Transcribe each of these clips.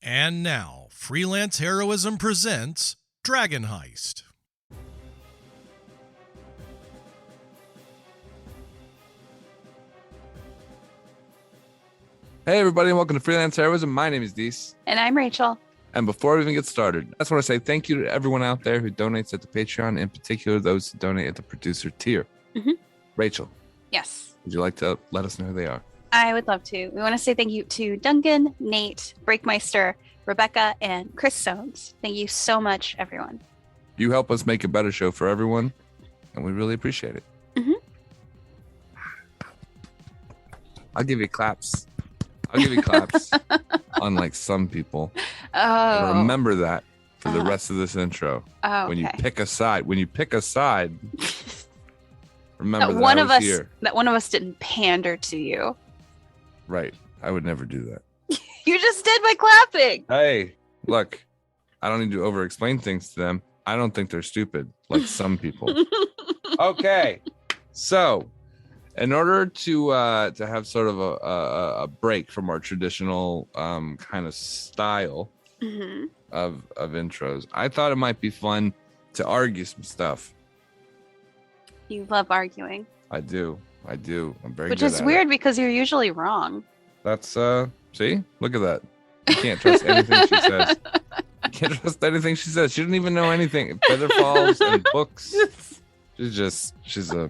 And now, Freelance Heroism presents Dragon Heist. Hey everybody, and welcome to Freelance Heroism. My name is Dees. And I'm Rachel. And before we even get started, I just want to say thank you to everyone out there who donates at the Patreon, in particular those who donate at the producer tier. Mm-hmm. Rachel. Yes. Would you like to let us know who they are? I would love to. We want to say thank you to Duncan, Nate, Breakmeister, Rebecca, and Chris Soanes. Thank you so much, everyone. You help us make a better show for everyone, and we really appreciate it. Mm-hmm. I'll give you claps. Unlike some people. Oh. And remember that for the rest of this intro. Oh, when okay. you pick a side, remember that one of us here. That one of us didn't pander to you. Right. I would never do that. You just did by clapping. Hey, look, I don't need to over-explain things to them. I don't think they're stupid like some people. Okay, so in order to have sort of a break from our traditional kind of style Mm-hmm. of intros, I thought it might be fun to argue some stuff. You love arguing. I do. I'm very Which good is at weird it. because you're usually wrong. That's see, look at that. You can't trust anything she says. You can't trust anything she says. She didn't even know anything. Feather falls and books. She's a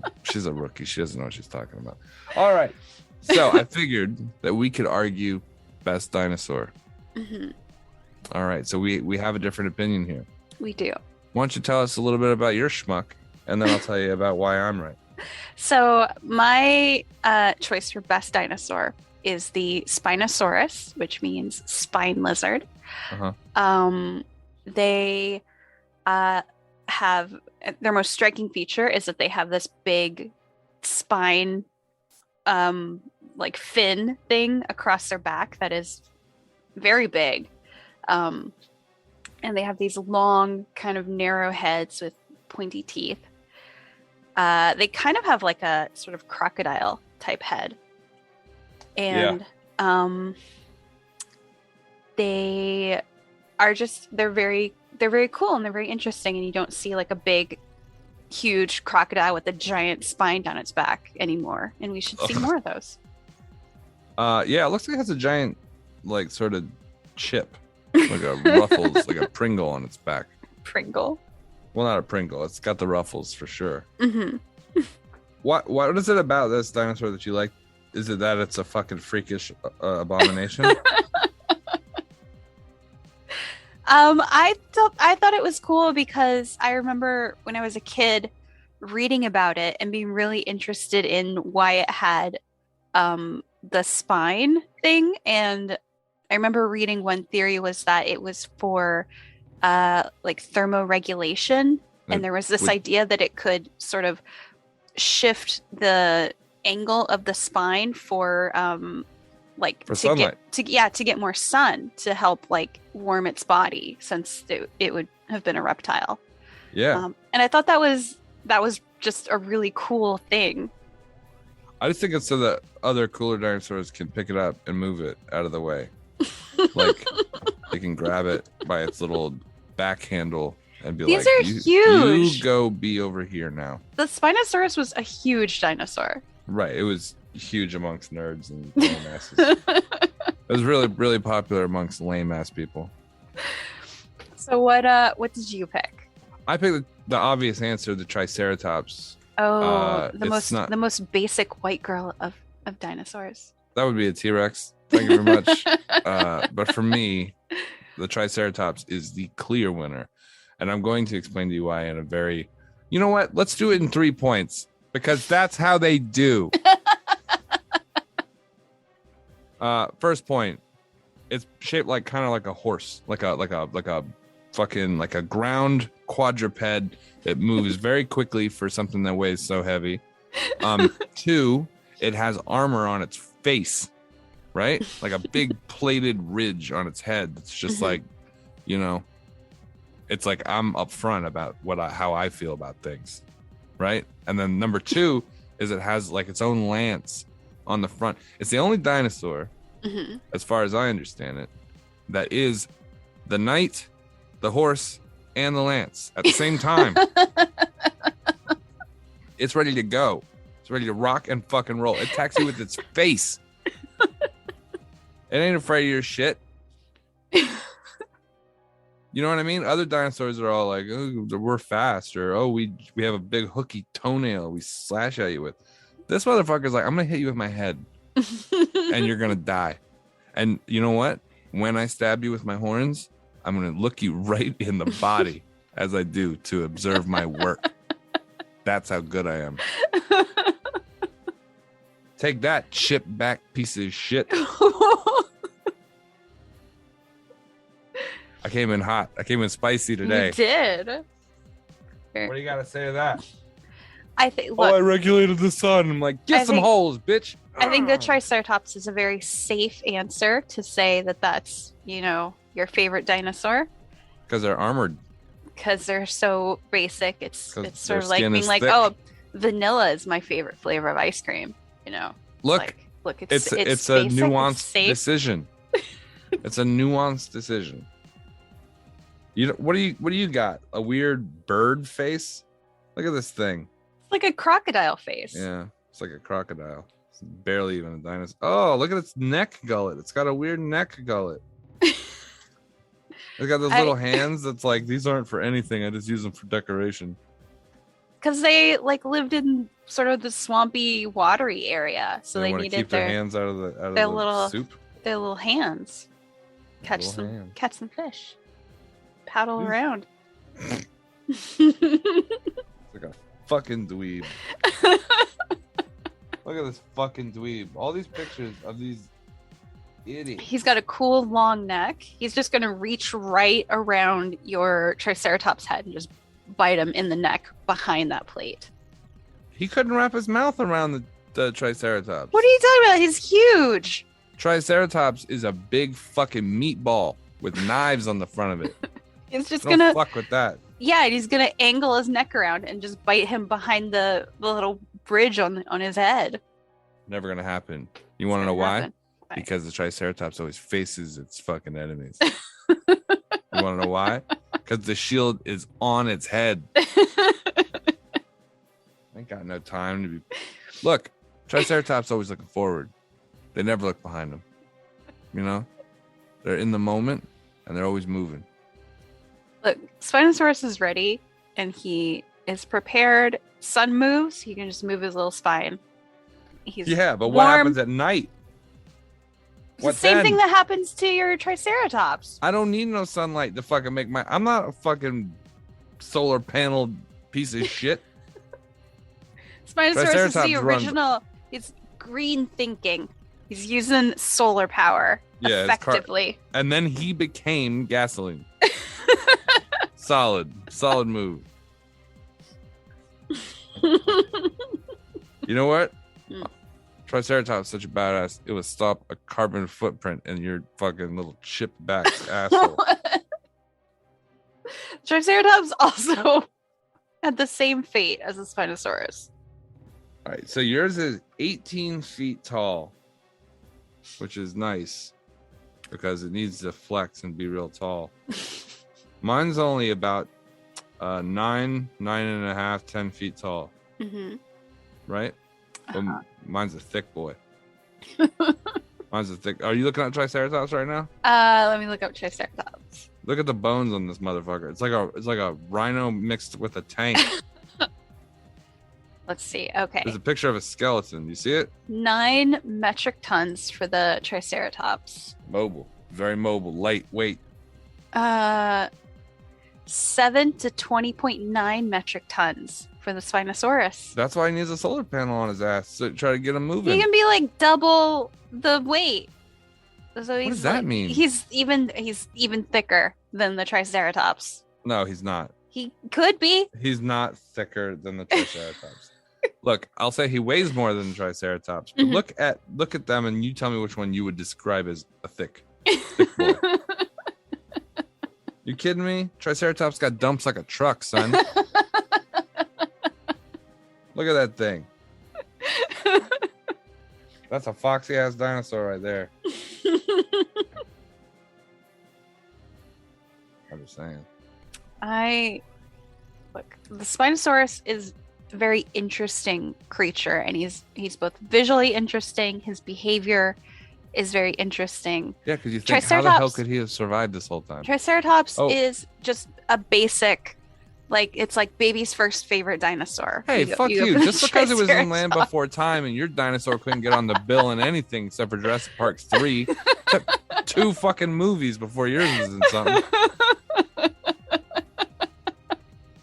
rookie. She doesn't know what she's talking about. All right. So I figured that we could argue best dinosaur. Mm-hmm. All right. So we have a different opinion here. We do. Why don't you tell us a little bit about your schmuck, and then I'll tell you about why I'm right. So my choice for best dinosaur is the Spinosaurus, which means spine lizard. Uh-huh. They have their most striking feature is that they have this big spine, like fin thing across their back that is very big. And they have these long, kind of narrow heads with pointy teeth. They kind of have like a sort of crocodile type head. And they are they're very cool and they're very interesting, and you don't see like a big huge crocodile with a giant spine down its back anymore, and we should see more of those. It looks like it has a giant like sort of chip, like a ruffles, like a Pringle on its back. Pringle? Well, not a Pringle. It's got the ruffles for sure. Mm-hmm. What is it about this dinosaur that you like? Is it that it's a fucking freakish abomination? I thought it was cool because I remember when I was a kid reading about it and being really interested in why it had the spine thing. And I remember reading one theory was that it was for like thermoregulation. And there was this idea that it could sort of shift the angle of the spine for sunlight. to get more sun to help like warm its body, since it would have been a reptile. And I thought that was just a really cool thing. I just think it's so that other cooler dinosaurs can pick it up and move it out of the way. Like they can grab it by its little back handle and be These like, are huge. You go be over here now. The Spinosaurus was a huge dinosaur. Right. It was huge amongst nerds and lame asses. It was really, really popular amongst lame ass people. So what did you pick? I picked the obvious answer, the Triceratops. Oh, the it's most basic white girl of dinosaurs. That would be a T-Rex. Thank you very much. But for me, the Triceratops is the clear winner. And I'm going to explain to you why in a very... You know what? Let's do it in 3 points. Because that's how they do. First point. It's shaped like kind of like a horse. Like a fucking like a ground quadruped that moves very quickly for something that weighs so heavy. 2, it has armor on its face, right? Like a big plated ridge on its head. It's just like, you know, it's like I'm upfront about how I feel about things, right? And then number 2 is it has like its own lance on the front. It's the only dinosaur, as far as I understand it, that is the knight, the horse, and the lance at the same time. It's ready to go. It's ready to rock and fucking roll. It attacks you with its face. It ain't afraid of your shit. You know what I mean? Other dinosaurs are all like, oh, we're fast, or oh, we have a big hooky toenail we slash at you with. This motherfucker's like, I'm gonna hit you with my head, and you're gonna die. And you know what? When I stab you with my horns, I'm gonna look you right in the body as I do to observe my work. That's how good I am. Take that, chip back piece of shit. I came in hot. I came in spicy today. You did. What do you got to say to that? I think. Look, I regulated the sun. I'm like, get some holes, bitch. I think the Triceratops is a very safe answer to say that that's, your favorite dinosaur. Because they're armored. Because they're so basic. It's sort of like being like, thick. oh, vanilla is my favorite flavor of ice cream. Look, it's a basic, nuanced decision. It's a nuanced decision. What do you got? A weird bird face? Look at this thing. It's like a crocodile face. Yeah, it's like a crocodile. It's barely even a dinosaur. Oh, look at its neck gullet. It's got a weird neck gullet. It's got those little hands that's like, these aren't for anything. I just use them for decoration. Because they lived in sort of the swampy, watery area, so they needed keep their hands out of the soup. Their little hands. Catch some fish. Paddle around. It's like a fucking dweeb. Look at this fucking dweeb. All these pictures of these idiots. He's got a cool long neck. He's just gonna reach right around your Triceratops head and just bite him in the neck behind that plate. He couldn't wrap his mouth around the Triceratops. What are you talking about? He's huge. Triceratops is a big fucking meatball with knives on the front of it. He's just Don't gonna fuck with that. Yeah, he's gonna angle his neck around and just bite him behind the little bridge on his head. Never gonna happen. You want to know why? Because the Triceratops always faces its fucking enemies. You want to know why? Because the shield is on its head. I ain't got no time to be. Look, Triceratops always looking forward. They never look behind them. They're in the moment and they're always moving. Look, Spinosaurus is ready and he is prepared. Sun moves, he can just move his little spine. But what happens at night? It's the same thing that happens to your Triceratops. I don't need no sunlight to fucking make my. I'm not a fucking solar panel piece of shit. Spinosaurus is the original. It's green thinking. He's using solar power effectively. And then he became gasoline. Solid move. You know what? Triceratops is such a badass. It would stop a carbon footprint in your fucking little chipped back asshole. Triceratops also had the same fate as the Spinosaurus. All right, so yours is 18 feet tall, which is nice because it needs to flex and be real tall. Mine's only about 9.5, 10 feet tall. Mm-hmm. Right? Well, mine's a thick boy. Mine's a thick. Are you looking at Triceratops right now? Let me look up Triceratops. Look at the bones on this motherfucker. It's like a rhino mixed with a tank. Let's see. Okay. There's a picture of a skeleton. You see it? 9 metric tons for the Triceratops. Mobile. Very mobile. Lightweight. 7 to 20.9 metric tons for the Spinosaurus. That's why he needs a solar panel on his ass to try to get him moving. He can be like double the weight. So what does that mean? He's even thicker than the Triceratops. No, he's not. He could be. He's not thicker than the Triceratops. Look, I'll say he weighs more than the Triceratops. But look at them and you tell me which one you would describe as a thick boy. You kidding me? Triceratops got dumps like a truck, son. Look at that thing. That's a foxy ass dinosaur right there. I'm just saying. Look, the Spinosaurus is a very interesting creature, and he's both visually interesting. His behavior is very interesting. Yeah, because you think, how the hell could he have survived this whole time? Triceratops is just a basic, it's like baby's first favorite dinosaur. Hey, fuck you. Just because it was in Land Before Time and your dinosaur couldn't get on the bill in anything except for Jurassic Park 3. Took 2 fucking movies before yours was in something.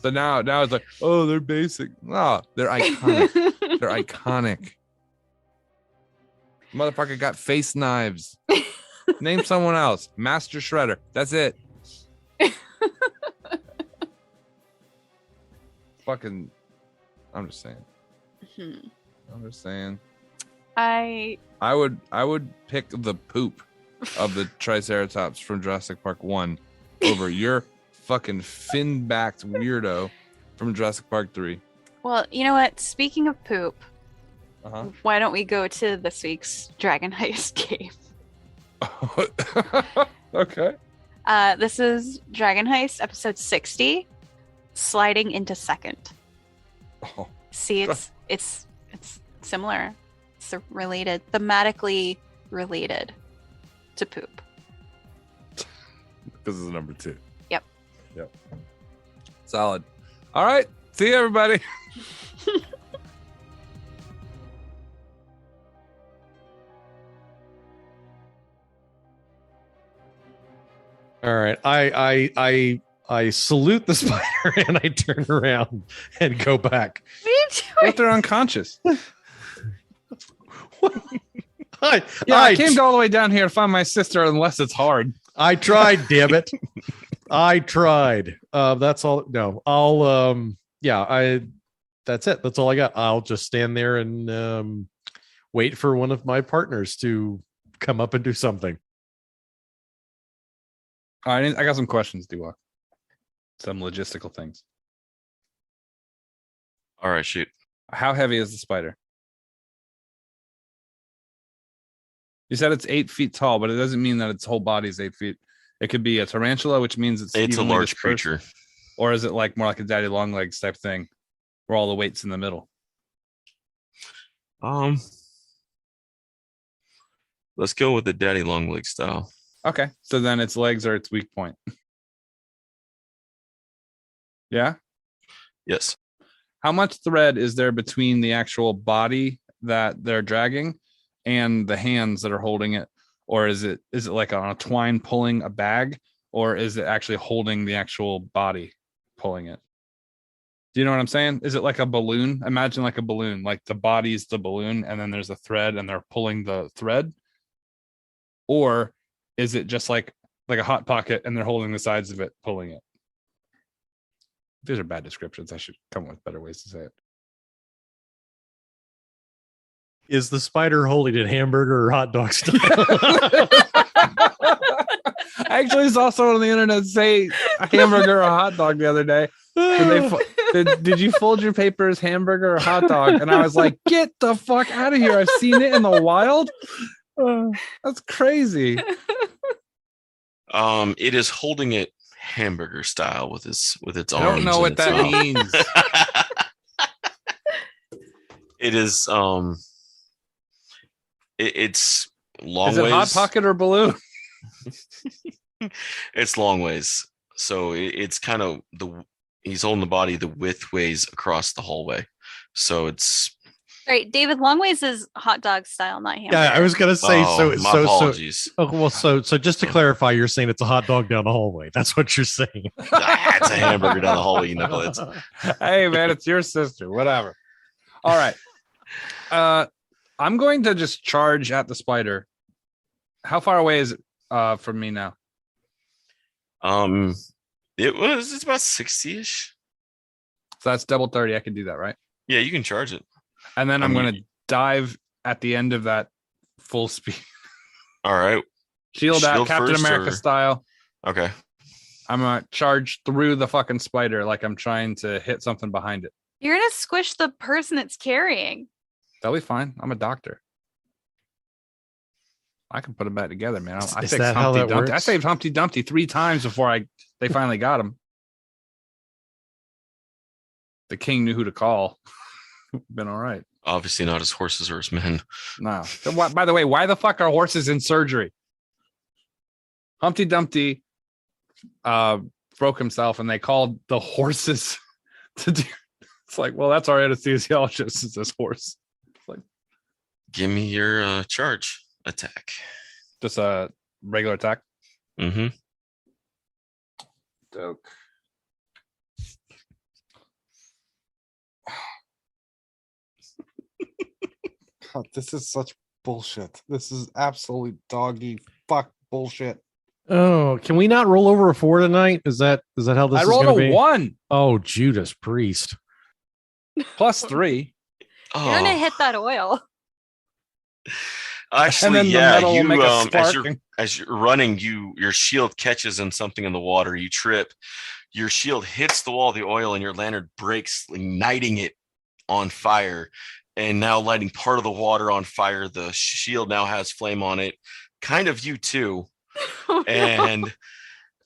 So now it's like, oh, they're basic. No, they're iconic. They're iconic. Motherfucker got face knives. Name someone else. Master Shredder. That's it. Fucking, I'm just saying. I'm just saying. I would pick the poop of the Triceratops from Jurassic Park 1 over your fucking fin-backed weirdo from Jurassic Park 3. Well, you know what? Speaking of poop, why don't we go to this week's Dragon Heist game? Okay. This is Dragon Heist episode 60, sliding into second. Oh. See, it's similar. It's related, thematically related to poop. This is number 2. Yep. Solid. All right. See you, everybody. All right. I salute the spider and I turn around and go back. What are you doing? What, they're unconscious. I came all the way down here to find my sister unless it's hard. I tried, damn it. I tried. That's all. No, I'll that's it. That's all I got. I'll just stand there and wait for one of my partners to come up and do something. All right, I got some questions, D-Walk. Some logistical things. All right, shoot. How heavy is the spider? You said it's 8 feet tall, but it doesn't mean that its whole body is 8 feet. It could be a tarantula, which means it's a large creature. Or is it more like a daddy long legs type thing, where all the weight's in the middle? Let's go with the daddy long leg style. Okay, so then its legs are its weak point. Yeah? Yes. How much thread is there between the actual body that they're dragging and the hands that are holding it? Or is it like on a twine pulling a bag, or is it actually holding the actual body pulling it? Do you know what I'm saying? Is it like a balloon? Imagine like a balloon, like the body's the balloon and then there's a thread and they're pulling the thread. Or is it just like a hot pocket and they're holding the sides of it, pulling it? These are bad descriptions. I should come up with better ways to say it. Is the spider holding it hamburger or hot dog style? Actually, it's also on the internet say a hamburger or a hot dog the other day. Did you fold your papers hamburger or hot dog? And I was like, get the fuck out of here. I've seen it in the wild. That's crazy. It is holding it hamburger style with its arms. I don't know what that means. It is it's long ways. Is it hot pocket or balloon? It's long ways. So it's kind of he's holding the body the width ways across the hallway. So it's right. David, long ways is hot dog style, not hamburger. Yeah, I was gonna say apologies. So just to clarify, you're saying it's a hot dog down the hallway. That's what you're saying. It's a hamburger down the hallway, you knuckleheads. Hey man, it's your sister. Whatever. All right. I'm going to just charge at the spider. How far away is it from me now? It's about 60-ish. So that's double 30. I can do that, right? Yeah, you can charge it. And then I'm going to dive at the end of that full speed. All right. Shield out, Captain America style. Okay. I'm going to charge through the fucking spider like I'm trying to hit something behind it. You're going to squish the person it's carrying. That'll be fine. I'm a doctor. I can put them back together, man. I saved Humpty Dumpty 3 times before I They finally got him. The king knew who to call. Been all right. Obviously not his horses or his men. No. By the way, why the fuck are horses in surgery? Humpty Dumpty broke himself, and they called the horses to do. It's like, well, that's our anesthesiologist. Is this horse? It's like, Give me your charge attack. just a regular attack. Mm-hmm. Doke. God, this is such bullshit. This is absolute doggy fuck bullshit. Oh, can we not roll over a 4 tonight? Is that how this I is rolled going to a be? 1 Oh, Judas Priest. plus 3. You're gonna Oh, hit that oil. And then actually, the yeah. metal will You make a as sparking. you're running, your shield catches in something in the water. You trip. Your shield hits the wall of the oil, and your lantern breaks, igniting it on fire, and now lighting part of the water on fire. The shield now has flame on it, kind of you too, Oh, no.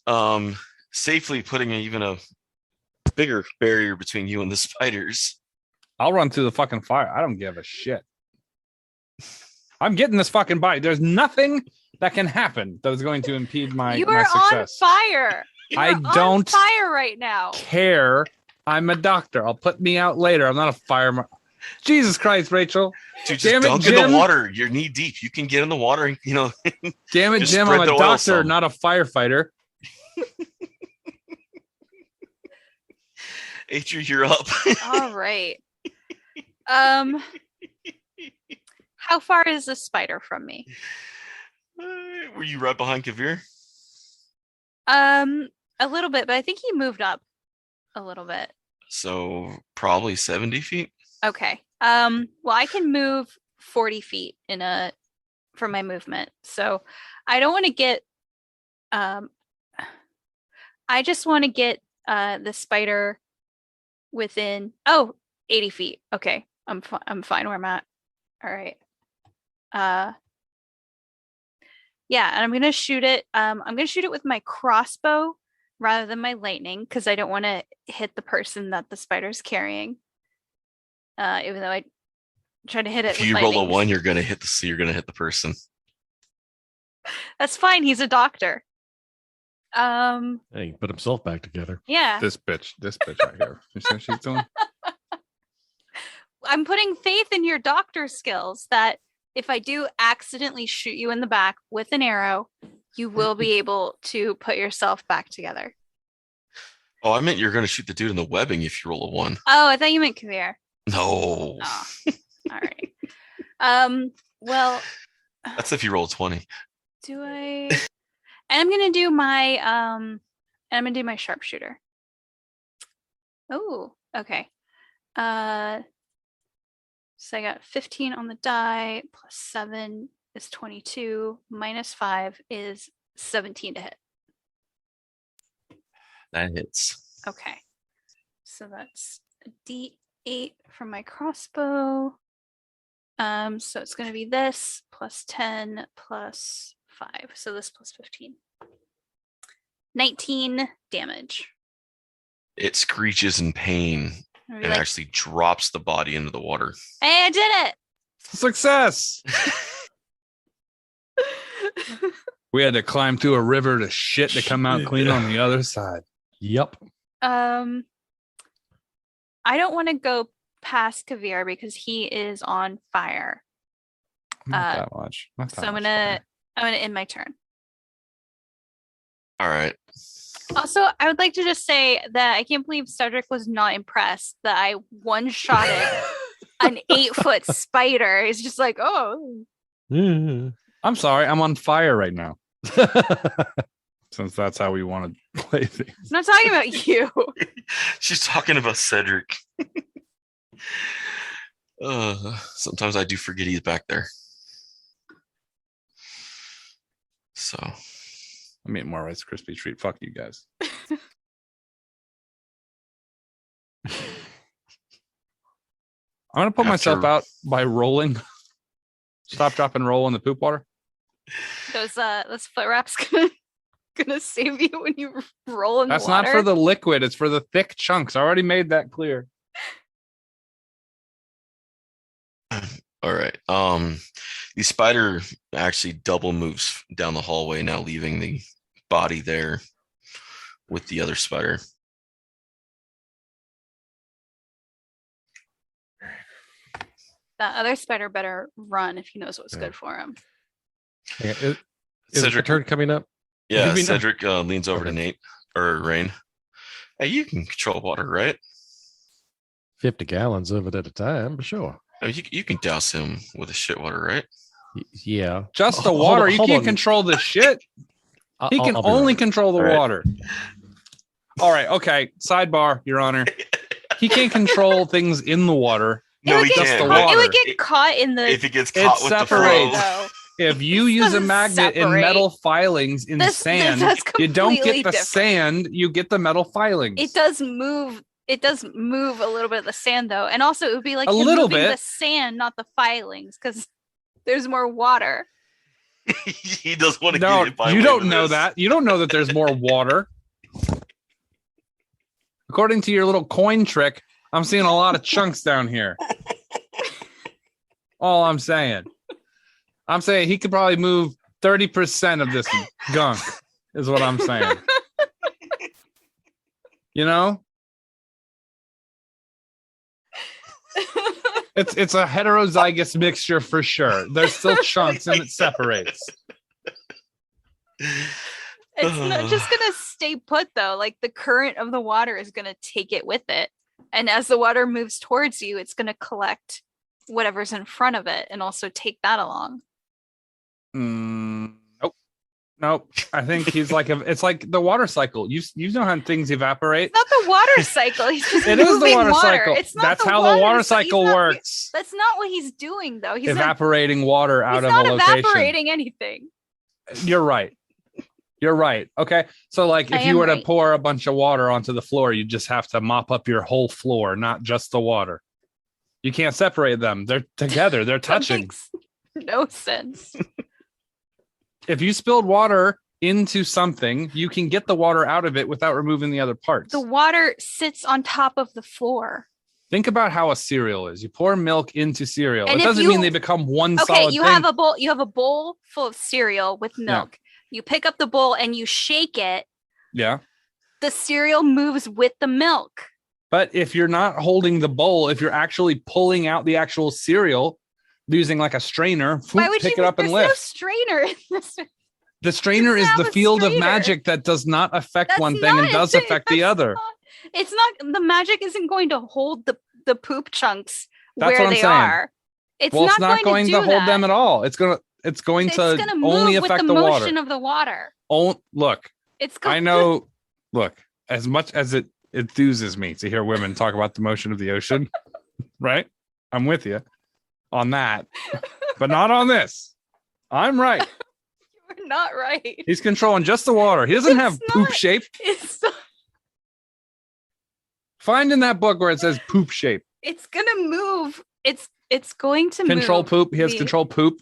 and safely putting even a bigger barrier between you and the spiders. I'll run through the fucking fire. I don't give a shit. I'm getting this fucking body. There's nothing that can happen that is going to impede my You my are on success. fire. You I are on don't fire right now. care. I'm a doctor. I'll put me out later. I'm not a fireman. Jesus Christ, Rachel. Dude, just Damn it, dunk in Jim. the water. You're knee deep. You can get in the water. And, Damn it, Just Jim. spread I'm the a oil doctor, some. not a firefighter. Adrian, you're up. All right. How far is the spider from me? Were you right behind Kavir? A little bit, but I think he moved up a little bit. So probably 70 feet. Okay. Well, I can move 40 feet for my movement. So I don't want to get I just want to get the spider within 80 feet. Okay. I'm fine where I'm at. All right. Yeah, and I'm gonna shoot it. I'm gonna shoot it with my crossbow rather than my lightning because I don't want to hit the person that the spider's carrying. Even though I try to hit it. If with you roll a lightning. 1, you're gonna hit the person. That's fine. He's a doctor. Hey, he put himself back together. Yeah. This bitch right here. You see what she's doing? I'm putting faith in your doctor skills that if I do accidentally shoot you in the back with an arrow, you will be able to put yourself back together. Oh, I meant you're gonna shoot the dude in the webbing if you roll a 1. Oh, I thought you meant Kavir. No. Oh, all right. Well, That's if you roll a 20. do I? And I'm gonna do my sharpshooter. Oh, okay. So I got 15 on the die, plus 7 is 22, minus 5 is 17 to hit. That hits. Okay. So that's a D8 from my crossbow. So it's going to be this plus 10 plus 5. So this plus 15. 19 damage. It screeches in pain I'll be and like, actually drops the body into the water. hey, I did Success. it. We had to climb through a river to shit to come out clean on the other side. Yep. I don't want to go past Kavir because he is on fire. Not that much. Not that So I'm much gonna end my turn. All right. Also, I would like to just say that I can't believe Cedric was not impressed that I one-shotted an 8-foot spider. He's just like, oh. I'm sorry. I'm on fire right now. Since that's how we want to play things. I'm not talking about you. She's talking about Cedric. Sometimes I do forget he's back there. So I'm eating more Rice Krispie treat. Fuck you guys. I'm gonna put myself out by rolling. Stop, drop, and roll in the poop water. Those foot wraps gonna gonna save you when you roll in That's the water. not for the liquid. It's for the thick chunks. I already made that clear. All right. The spider actually double moves down the hallway now, leaving the body there with the other spider. That other spider better run if he knows what's Yeah. good for him. Yeah, is the Cedric, turn coming up? yeah, Did we know- Cedric leans over to Okay. Nate or Rain. Hey, you can control water, right? 50 gallons of it at a time, but sure. Oh, you can douse him with the shit water, right? Yeah. Just the Hold water. on, You hold can't on. control the shit. He can I'll be only right. control the All right. water. All right. Okay. Sidebar, Your Honor. He can't control things in the water. No, would he get just the can't. caught- water. It would get caught in the If he gets caught with the separates. flow, though. If you This use a doesn't magnet in separate. metal filings in sand, that's you don't completely get the different. sand, you get the metal filings. It does move. It does move a little bit of the sand though, and also it would be like A him little moving bit. the sand, not the filings, because there's more water. he doesn't want to No, get hit by you wind don't of know this. that. You don't know that there's more water. According to your little coin trick, I'm seeing a lot of chunks down here. All I'm saying. I'm saying he could probably move 30% of this gunk, is what I'm saying. You know? It's a heterozygous mixture for sure. There's still chunks and it separates. It's not just gonna stay put though. Like the current of the water is gonna take it with it, and as the water moves towards you, it's gonna collect whatever's in front of it and also take that along. Nope. I think he's like it's like the water cycle. You know how things evaporate. It's not the water cycle. He's just It is the moving water cycle. It's not That's the how the water he's cycle not- works. That's not what he's doing though. He's Evaporating water not, out he's of not a location. evaporating anything. You're right. You're right. Okay. So like I if you am were to right. pour a bunch of water onto the floor, you just have to mop up your whole floor, not just the water. You can't separate them. They're together. They're That touching. makes no sense. If you spilled water into something, you can get the water out of it without removing the other parts. The water sits on top of the floor. Think about how a cereal is. You pour milk into cereal. And it if doesn't you- mean they become one Okay, solid you thing. have a bowl. You have a bowl full of cereal with milk. You pick up the bowl and you shake it. Yeah. The cereal moves with the milk. But if you're not holding the bowl, if you're actually pulling out the actual cereal using like a strainer, Why would pick you? it up and There's no lift. strainer in this. The strainer is have the a field of strainer. magic that does not affect That's one thing and not- does affect the that's other. It's not. The magic isn't going to hold the poop chunks That's where what I'm they saying. are. It's Well, not it's not going to, to do hold that. them at all. It's going It's to going to only move with affect the the water. motion of the water. Oh, look, It's going I know. Look, as much as it enthuses me to hear women talk about the motion of the ocean, right? I'm with you on that, but not on this. I'm right. You're not right. He's controlling just the water. He doesn't have It's poop not. shape. It's Find in that book where it says poop shape. it's gonna move. It's going to Control move. poop. He has the- control poop.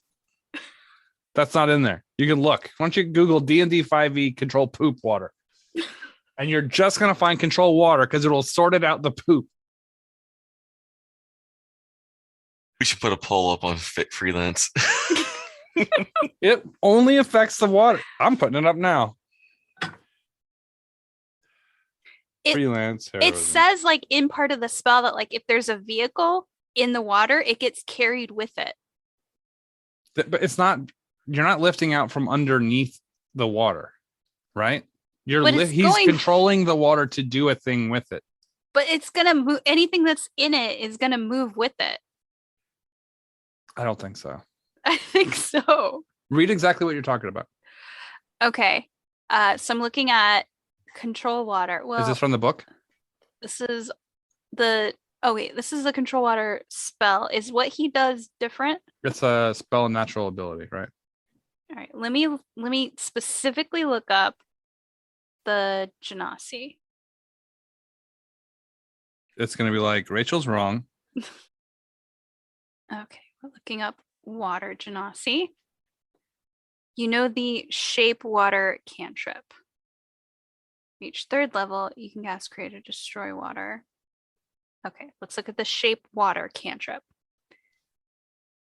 That's not in there. You can look. Why don't you Google D&D 5e control poop water? And you're just going to find control water because it'll sort it out the poop. We should put a poll up on Freelance. It only affects the water. I'm putting it up now. It- Freelance. It heroism. says like in part of the spell that like if there's a vehicle in the water, it gets carried with it. But it's not, you're not lifting out from underneath the water, right? But it's He's going- controlling the water to do a thing with it. But it's gonna move. Anything that's in it is gonna move with it. I don't think so. I think so. Read exactly what you're talking about. Okay. So I'm looking at control water. Well, Is this from the book? this is the. Oh wait, this is the control water spell. Is what he does different? It's a spell and natural ability, right? All right. Let me specifically look up the Genasi. It's going to be like, Rachel's wrong. Okay, we're looking up water Genasi. You know the shape water cantrip. Reach 3rd level, you can cast Create or Destroy Water. Okay, let's look at the Shape Water cantrip.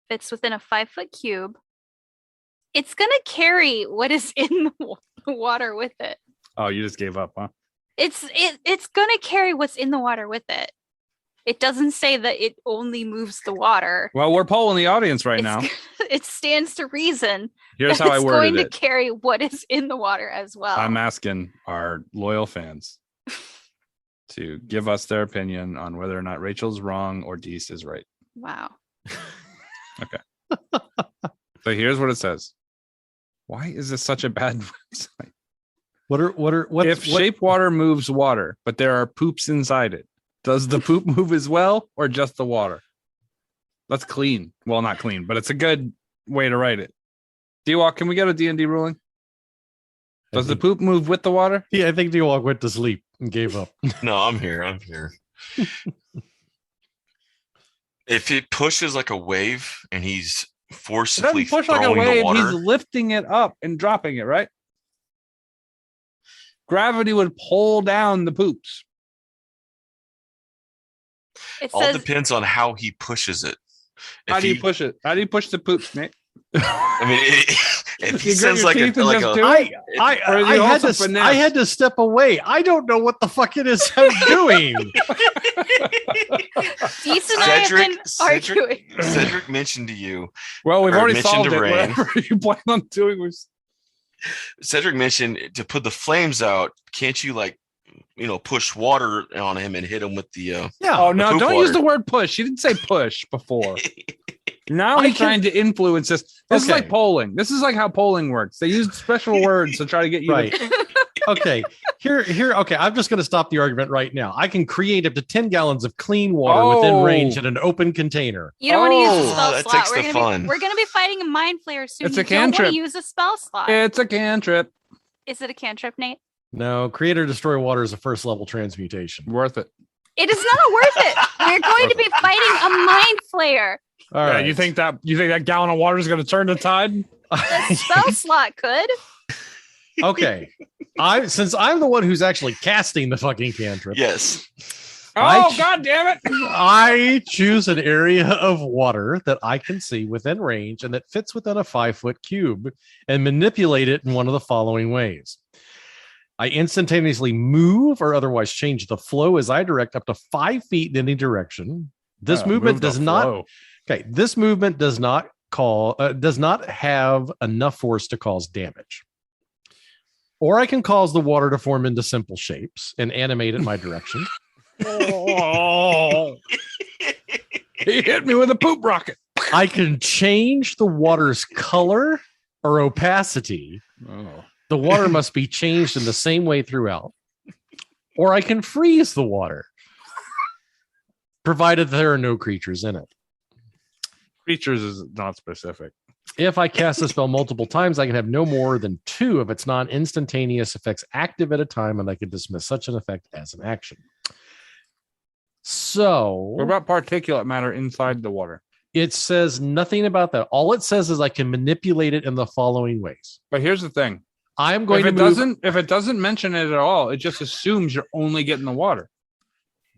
Fits within a 5-foot cube. It's gonna carry what is in the water with it. Oh, you just gave up, huh? It's gonna carry what's in the water with it. It doesn't say that it only moves the water. Well, we're polling the audience right now. It stands to reason. Here's that how I it's worded going it. to carry what is in the water as well. I'm asking our loyal fans to give us their opinion on whether or not Rachel's wrong or Deese is right. Wow. So here's what it says. Why is this such a bad website? If shape water moves water, but there are poops inside it, does the poop move as well or just the water? That's clean. Well, not clean, but it's a good way to write it. D-Walk, can we get a D&D ruling? Does the poop move with the water? Yeah, I think D-Walk went to sleep and gave up. No, I'm here. If it pushes like a wave and he's It forcibly doesn't push like a throwing the wave. water, He's lifting it up and dropping it, right? Gravity would pull down the poops. It all says depends on how he pushes it. How do you push it? How do you push the poops, Nick? I mean, if he You grit sends your like teeth a and like just a do it? Or is it also finesse? I had to step away. I don't know what the fuck it is I'm doing. Deese and I have been arguing. Cedric mentioned to you. Well, we've or already mentioned solved to it. Rain. Whatever you plan on doing was Cedric mentioned to put the flames out. Can't you push water on him and hit him with the? Yeah. Oh no! poop Don't water. use the word push. He didn't say push before. Now he's trying to influence this. This is Okay. like polling. This is like how polling works. They use special words to try to get you. Right. To, Okay. Here. Okay. I'm just going to stop the argument right now. I can create up to 10 gallons of clean water within range in an open container. You don't want to use a Oh, spell that slot. takes We're the gonna fun. be we're gonna be fighting a mind flayer soon. It's you a don't want cantrip. to use a spell slot. it's a cantrip. Is it a cantrip, Nate? No, create or destroy water is a first level transmutation. Worth it. It is not worth it. We're going to be fighting a mind flayer. All Yeah, right. you think that gallon of water is going to turn the tide? The spell slot could. Okay. Since I'm the one who's actually casting the fucking cantrip, Yes. Oh, God damn it. I choose an area of water that I can see within range and that fits within a 5-foot cube and manipulate it in one of the following ways. I instantaneously move or otherwise change the flow as I direct up to 5 feet in any direction. This movement Move the does not. flow. Okay, this movement does not have enough force to cause damage. Or I can cause the water to form into simple shapes and animate in my direction. Oh. He hit me with a poop rocket. I can change the water's color or opacity. Oh. The water must be changed in the same way throughout. Or I can freeze the water, provided there are no creatures in it. Creatures is not specific. If I cast the spell multiple times, I can have no more than 2 of its non-instantaneous effects active at a time, and I can dismiss such an effect as an action. So, What about particulate matter inside the water? it says nothing about that. All it says is I can manipulate it in the following ways. But here's the thing. I'm going If to it move. if it doesn't mention it at all, it just assumes you're only getting the water.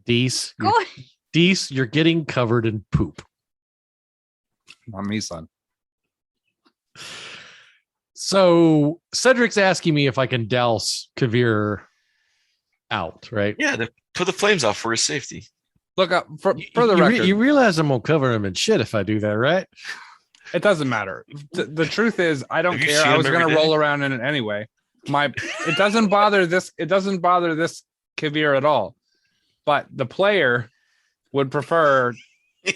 Deese, Go. Deese, you're getting covered in poop. Not me, son. So Cedric's asking me if I can douse Kavir out, right? Yeah. Put the flames out for his safety. Look up for the record. You realize I'm gonna cover him in shit if I do that, right? It doesn't matter. The truth is, I don't Have you care. seen I was him going every to day? roll around in it anyway. It doesn't bother this. It doesn't bother this Kavir at all. But the player would prefer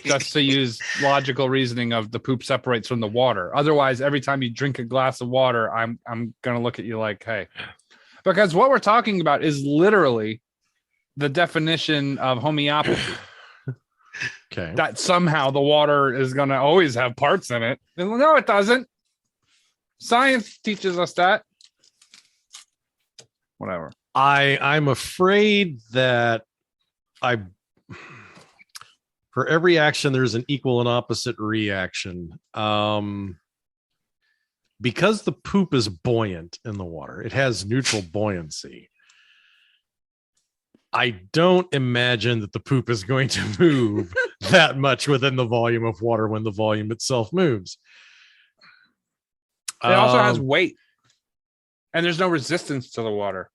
just to use logical reasoning of the poop separates from the water. Otherwise, every time you drink a glass of water, I'm going to look at you like, hey, because what we're talking about is literally the definition of homeopathy. Okay. That somehow the water is going to always have parts in it. No, it doesn't. Science teaches us that. Whatever. I'm afraid that for every action there's an equal and opposite reaction. Because the poop is buoyant in the water, it has neutral buoyancy. I don't imagine that the poop is going to move that much within the volume of water when the volume itself moves. It also has weight, and there's no resistance to the water.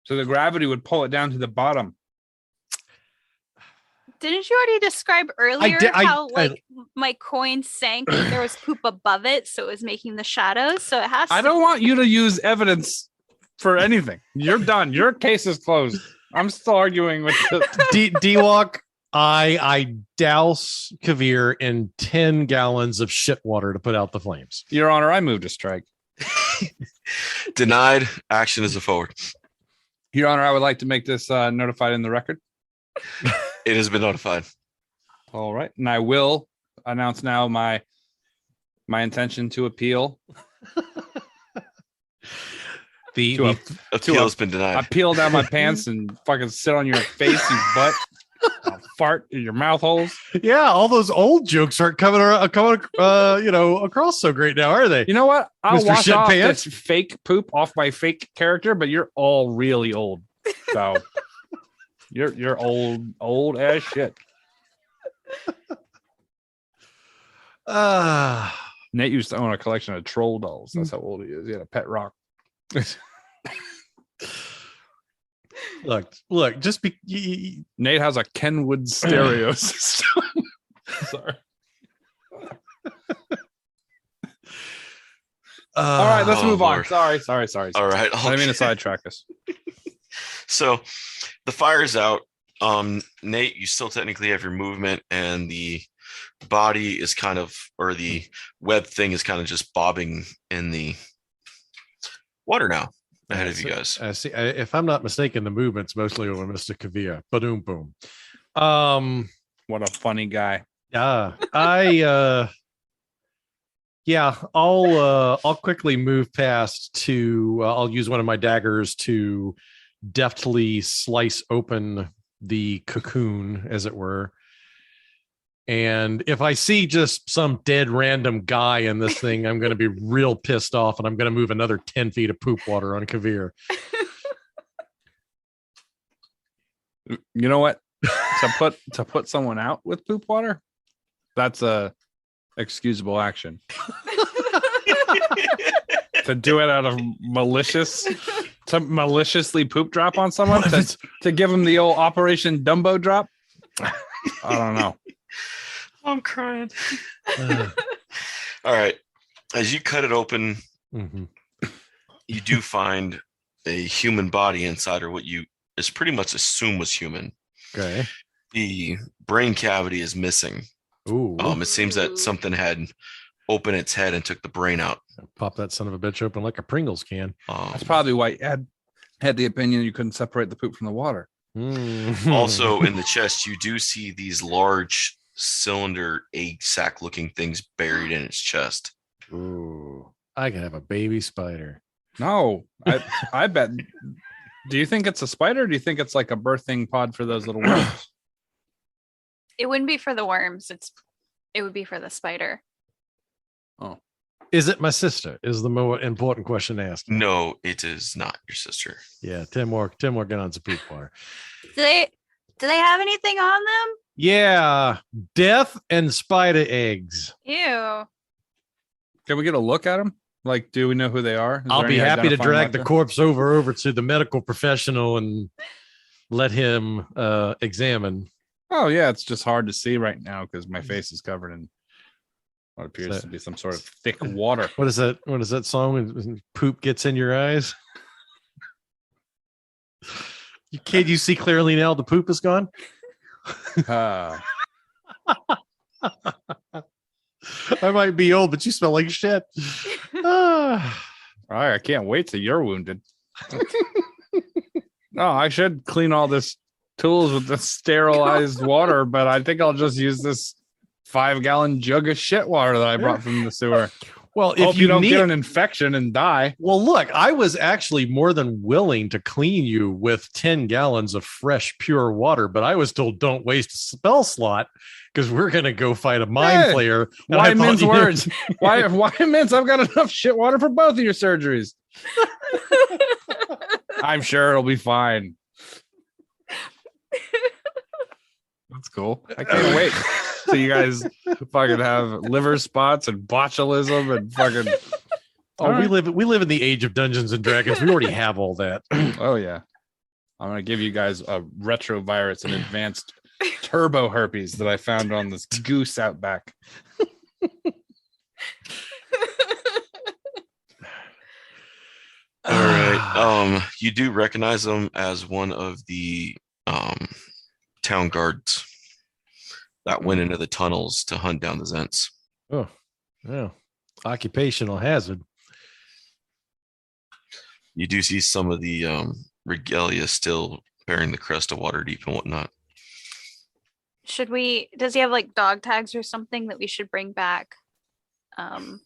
So the gravity would pull it down to the bottom. Didn't you already describe earlier did- how my coin sank and there was poop above it, so it was making the shadows? So it has I to don't want you to use evidence for anything. You're done. Your case is closed. I'm still arguing with the D-Walk, I douse Kavir in 10 gallons of shit water to put out the flames. Your Honor, I moved a strike. Denied. Action is a forward. Your Honor, I would like to make this notified in the record. It has been notified. All right. And I will announce now my intention to appeal. The Appeal has been denied. I peel down my pants and fucking sit on your face, you butt. I'll fart in your mouth holes. yeah, all those old jokes aren't coming across so great now, are they? You know what? I'll Mr. wash Shit off Pants? this fake poop off my fake character, but you're all really old. So you're old as shit. Nate used to own a collection of troll dolls. That's how old he is. He had a pet rock. Look, just be Nate has a Kenwood stereo system. Sorry. All right, let's move on. Lord. Sorry. All right. I didn't mean to sidetrack us. So the fire's out. Nate, you still technically have your movement, and the body is kind of, or the web thing is kind of just bobbing in the water now ahead of you guys. I see. If I'm not mistaken, the movement's mostly over Mr. Kavir. Boom, boom. What a funny guy. I'll quickly move past to. I'll use one of my daggers to deftly slice open the cocoon, as it were. And if I see just some dead random guy in this thing, I'm going to be real pissed off, and I'm going to move another 10 feet of poop water on Kavir. You know what? to put someone out with poop water, that's a excusable action. To do it out of maliciously poop drop on someone, to give them the old Operation Dumbo drop. I don't know. I'm crying. All right. As you cut it open, you do find a human body inside, or what you is pretty much assume was human. Okay. The brain cavity is missing. Ooh. It seems that something had opened its head and took the brain out. Pop that son of a bitch open like a Pringles can. That's probably why you had the opinion you couldn't separate the poop from the water. Also, in the chest, you do see these large cylinder egg sac looking things buried in its chest. Ooh, I can have a baby spider. No, I bet. Do you think it's a spider? Or do you think it's like a birthing pod for those little worms? It wouldn't be for the worms. It would be for the spider. Oh, is it my sister? Is the more important question to ask. No, it is not your sister. Yeah, 10 more gallons of poop water. Do they have anything on them? Yeah, death and spider eggs. Ew. Can we get a look at them? Like, do we know who they are? I'll be happy to drag the corpse over to the medical professional and let him examine. Oh yeah, it's just hard to see right now because my face is covered in what appears to be some sort of thick water. What is that? What is that song? When poop gets in your eyes. Can you see clearly now? The poop is gone. I might be old, but you smell like shit. I can't wait till you're wounded. No, I should clean all this tools with the sterilized water, but I think I'll just use this 5-gallon jug of shit water that I brought from the sewer. Well, if hope you don't get an infection and die. Well, look, I was actually more than willing to clean you with 10 gallons of fresh, pure water, but I was told don't waste a spell slot because we're going to go fight a mind flayer. Why mince words? Why mince? I've got enough shit water for both of your surgeries. I'm sure it'll be fine. cool. I can't wait till you guys fucking have liver spots and botulism and fucking. Oh, we live in the age of Dungeons and Dragons. We already have all that. Oh yeah, I'm gonna give you guys a retrovirus and advanced turbo herpes that I found on this goose out back. All right. You do recognize him as one of the town guards that went into the tunnels to hunt down the Zents. Oh, yeah. Occupational hazard. You do see some of the regalia still bearing the crest of Waterdeep and whatnot. Does he have like dog tags or something that we should bring back? Not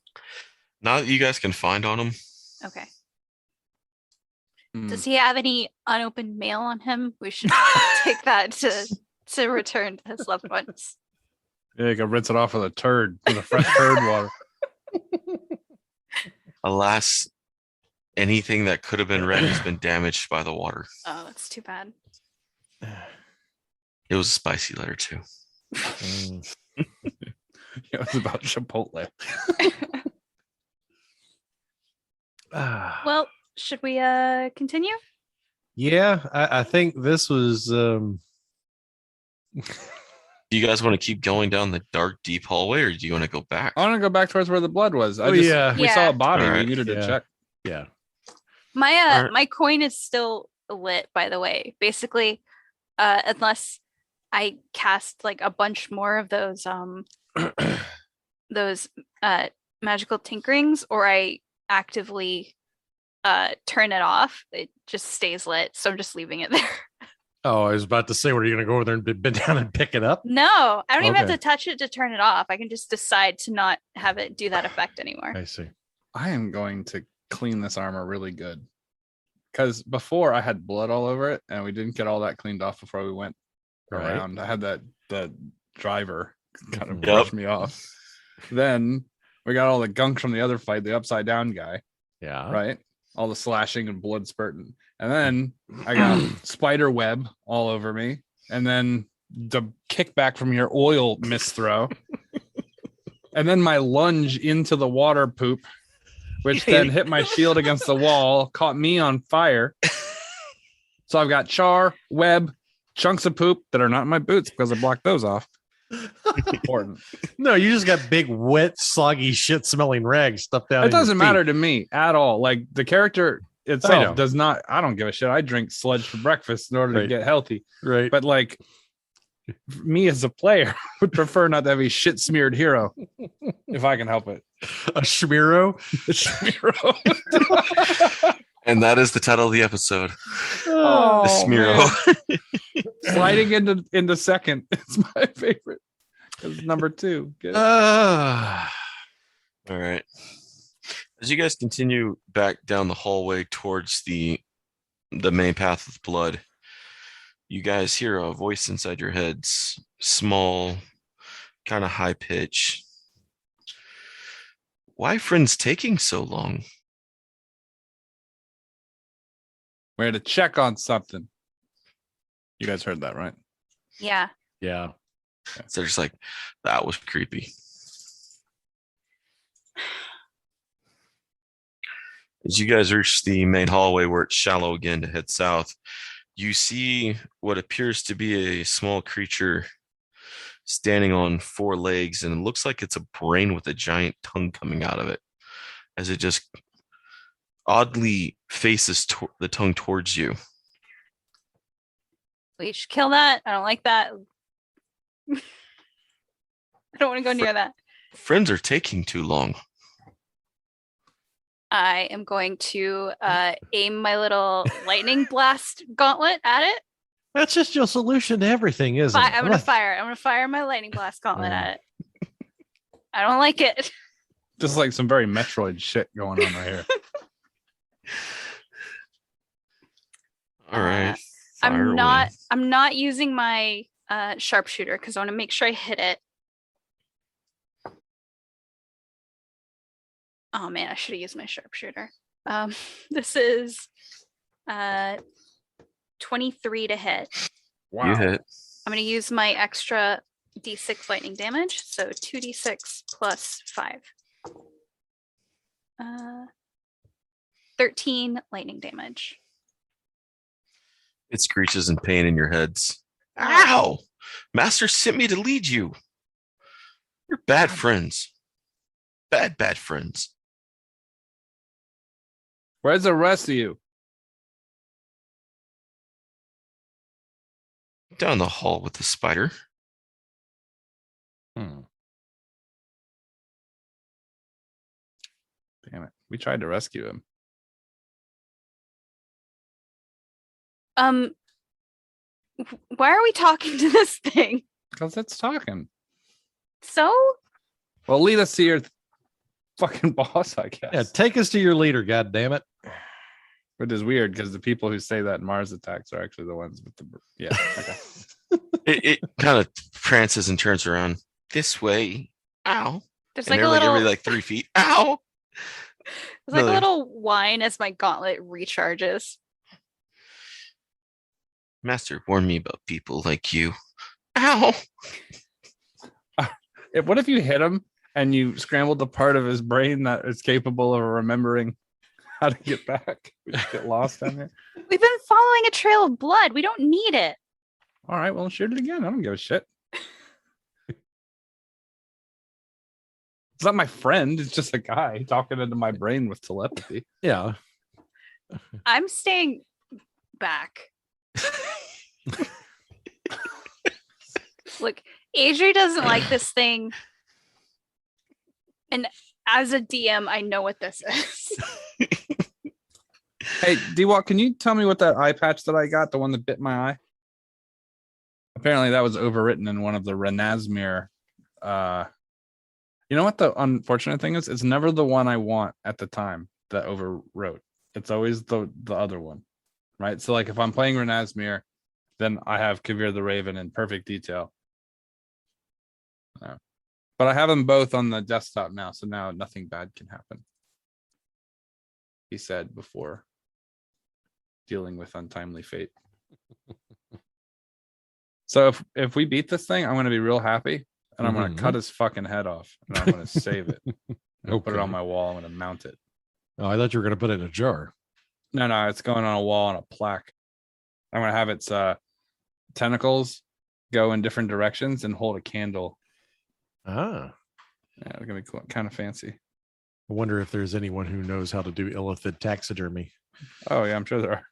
that you guys can find on him. Okay. Does he have any unopened mail on him? We should take that to return to his loved ones. Yeah, you can rinse it off with a fresh turd water. Alas, anything that could have been read has been damaged by the water. Oh, that's too bad. It was a spicy letter too. It was about Chipotle. Well, should we continue? Yeah, I think this was Do you guys want to keep going down the dark, deep hallway, or do you want to go back? I want to go back towards where the blood was. Oh, yeah. We saw a body. All We right. needed to check. yeah. My coin is still lit, by the way. Basically, unless I cast like a bunch more of those magical tinkerings, or I actively turn it off, it just stays lit. So I'm just leaving it there. Oh, I was about to say, were you going to go over there and bend down and pick it up? No, I don't even have Okay. to touch it to turn it off. I can just decide to not have it do that effect anymore. I see. I am going to clean this armor really good. Because before I had blood all over it and we didn't get all that cleaned off before we went Right. around. I had the driver kind of Yep. brush me off. Then we got all the gunk from the other fight, the upside down guy, Yeah. right? All the slashing and blood spurting. And then I got spider web all over me. And then the kickback from your oil misthrow. And then my lunge into the water poop, which then hit my shield against the wall, caught me on fire. So I've got char, web, chunks of poop that are not in my boots because I blocked those off. Important. No, you just got big, wet, soggy, shit-smelling rags stuffed down. It doesn't matter to me at all. Like the character I know. itself does not. I don't give a shit. I drink sludge for breakfast in order to Right. get healthy. Right. But like me as a player would prefer not to have a shit smeared hero if I can help it. A Schmiro. And that is the title of the episode. Oh, The Smiro. Sliding into second. It's my favorite. It's number 2. Get it? All right. As you guys continue back down the hallway towards the main path of blood, you guys hear a voice inside your heads, small, kind of high pitch. Why friends taking so long? We're here to check on something. You guys heard that, right? Yeah. Yeah. So they're just like, that was creepy. As you guys reach the main hallway where it's shallow again to head south, you see what appears to be a small creature standing on 4 legs, and it looks like it's a brain with a giant tongue coming out of it as it just oddly faces the tongue towards you. We should kill that. I don't like that. I don't want to go near that. Friends are taking too long. I am going to aim my little lightning blast gauntlet at it. That's just your solution to everything, isn't it? I'm gonna fire. I'm gonna fire my lightning blast gauntlet at it. I don't like it. Just like some very Metroid shit going on right here. All right. I'm fire not. away. I'm not using my sharpshooter because I want to make sure I hit it. Oh man, I should have used my sharpshooter. This is 23 to hit. Wow. You hit. I'm going to use my extra d6 lightning damage. So 2d6 plus 5. 13 lightning damage. It screeches in pain in your heads. Ow! Master sent me to lead you. You're bad friends. Bad friends. Where's the rest of you? Down the hall with the spider. Hmm. Damn it. We tried to rescue him. Why are we talking to this thing? Because it's talking. So? Well, lead us to your fucking boss, I guess. Yeah, take us to your leader, god damn it. Which is weird because the people who say that Mars attacks are actually the ones with the okay. It kind of prances and turns around this way. Ow! There's And like they're a like little every 3 feet. Ow! there's like a Another- little whine as my gauntlet recharges. Master warned me about people like you. Ow! What if you hit him and you scrambled the part of his brain that is capable of remembering how to get back? We just get lost down there. We've been following a trail of blood. We don't need it. All right, well, shoot it again. I don't give a shit. It's not my friend. It's just a guy talking into my brain with telepathy. Yeah. I'm staying back. Look, Adri doesn't like this thing. And as a DM, I know what this is. Hey, D-Walk, can you tell me what that eye patch that I got, the one that bit my eye? Apparently that was overwritten in one of the Renasmir. You know what the unfortunate thing is? It's never the one I want at the time that overwrote. It's always the other one, right? So like if I'm playing Renasmir, then I have Kavir the Raven in perfect detail. But I have them both on the desktop now, so now nothing bad can happen. He said before dealing with untimely fate. So if we beat this thing, I'm going to be real happy, and I'm going to cut his fucking head off, and I'm going to save it. Put it on my wall. I'm going to mount it. Oh, I thought you were going to put it in a jar. No, it's going on a wall on a plaque. I'm going to have its tentacles go in different directions and hold a candle. Ah. Yeah, it's going to be cool, kind of fancy. I wonder if there's anyone who knows how to do illithid taxidermy. Oh, yeah, I'm sure there are.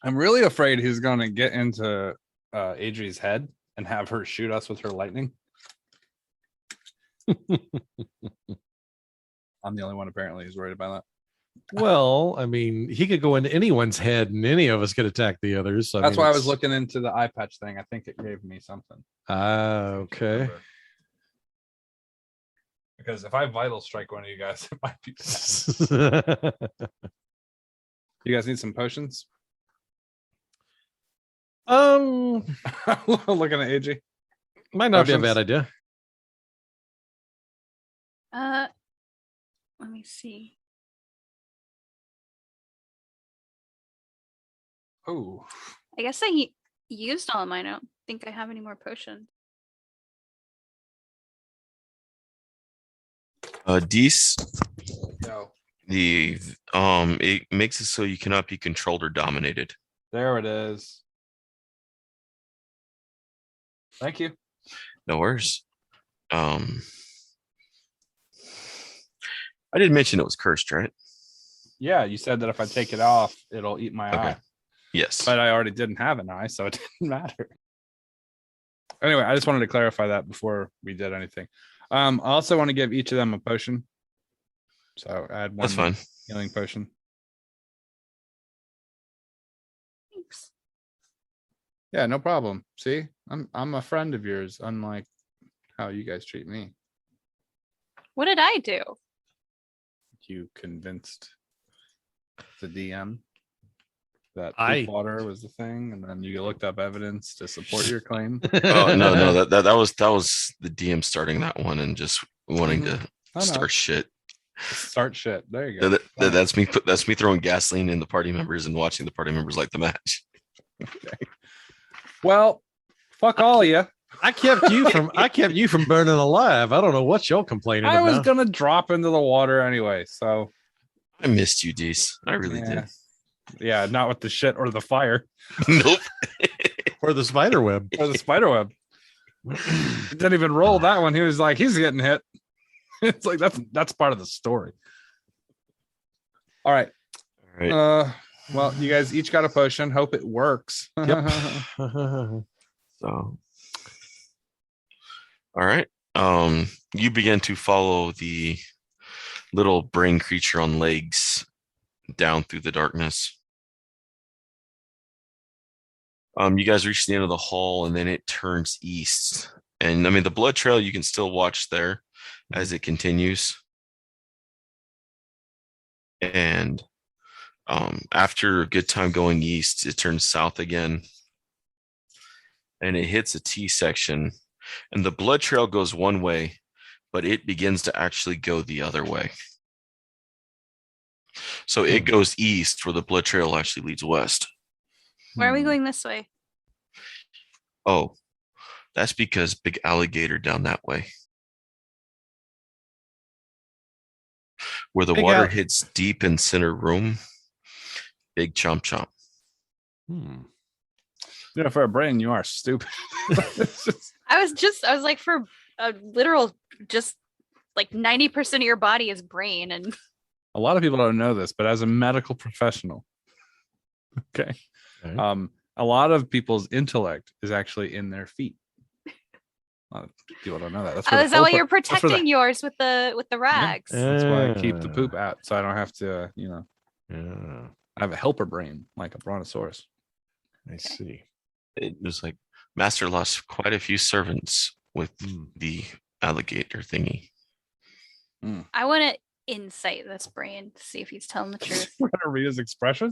I'm really afraid he's going to get into Adri's head and have her shoot us with her lightning. I'm the only one apparently who's worried about that. Well, I mean, he could go into anyone's head and any of us could attack the others. So, That's why I was looking into the eye patch thing. I think it gave me something. Okay. Because if I vital strike one of you guys, it might be bad. You guys need some potions? Looking at AG. Might not be a Potions? bad idea. Let me see. Oh, I guess used all of mine. I don't think I have any more potions. Dees, no. It makes it so you cannot be controlled or dominated. There it is. Thank you. No worries. I did mention it was cursed, right? Yeah, you said that if I take it off, it'll eat my eye. Yes. But I already didn't have an eye, so it didn't matter. Anyway, I just wanted to clarify that before we did anything. I also want to give each of them a potion. So add one That's fine. healing potion. Thanks. Yeah, no problem. See, I'm a friend of yours, unlike how you guys treat me. What did I do? You convinced the DM that I- poop water was the thing, and then you looked up evidence to support your claim. Oh no, that was the DM starting that one and just wanting to Oh, no. start shit. Start shit. There you go. That's me. That's me throwing gasoline in the party members and watching the party members like the match. Okay. Well, fuck all of you. I kept you from burning alive. I don't know what you're complaining I about. was gonna drop into the water anyway, so I missed you, Dees. I really did. Yeah, not with the shit or the fire Nope. Or the spider web. or the spider web. He didn't even roll that one. He was like, he's getting hit. It's like that's part of the story. All right. All right. Well, you guys each got a potion. Hope it works. Yep. So, all right. You begin to follow the little brain creature on legs down through the darkness. You guys reach the end of the hall, and then it turns east. And I mean, the blood trail you can still watch there as it continues. And after a good time going east, it turns south again. And it hits a T section. And the blood trail goes one way, but it begins to actually go the other way. So it goes east where the blood trail actually leads west. Why are we going this way? Oh, that's because big alligator down that way. Where the Big water al- hits deep in center room, big chomp chomp. Yeah, for a brain, you are stupid. It's just- I was like, for a literal, just like 90% of your body is brain, and a lot of people don't know this, but as a medical professional, okay, Right. a lot of people's intellect is actually in their feet. A lot of people don't know that. That's oh, the is that why whole you're pur- that's for the- protecting yours with the rags? That's why I keep the poop out, so I don't have to, Yeah, I have a helper brain like a brontosaurus. I see. It was like Master lost quite a few servants with the alligator thingy. I want to insight this brain to see if he's telling the truth. We're gonna read his expression.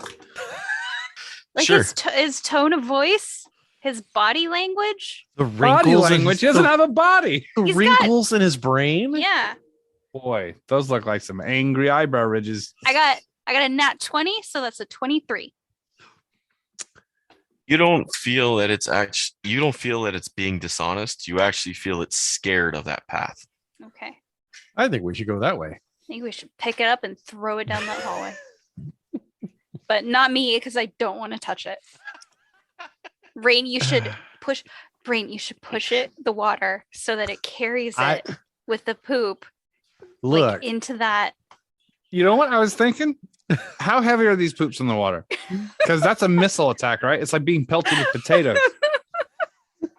Like Sure. his tone of voice, his body language. The Body wrinkles language. He doesn't have a body. the He's got- wrinkles in his brain. Yeah, Boy, those look like some angry eyebrow ridges. I got a nat 20, so that's a 23. You don't feel that it's being dishonest. You actually feel it's scared of that path. Okay, I think we should go that way. I think we should pick it up and throw it down that hallway. But not me, because I don't want to touch it. Rain, you should push. Brain, you should push it the water so that it carries it with the poop Look, like into that. You know what I was thinking? How heavy are these poops in the water? Because that's a missile attack, right? It's like being pelted with potatoes. It's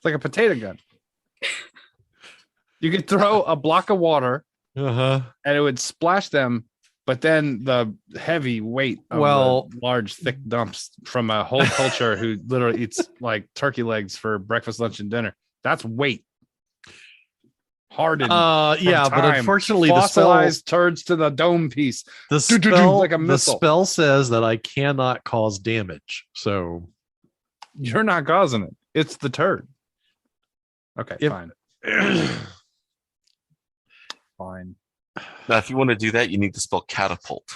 like a potato gun. You could throw a block of water and it would splash them, but then the heavy weight of the large, thick dumps from a whole culture who literally eats like turkey legs for breakfast, lunch, and dinner. That's weight. Hardened. yeah, but time. unfortunately, Fossilized turds to the dome piece. the Do-do-do, spell, like a the missile. spell says that I cannot cause damage. So You're not causing it. It's the turd. Okay, If- fine. Fine. Now, if you want to do that, you need to spell catapult.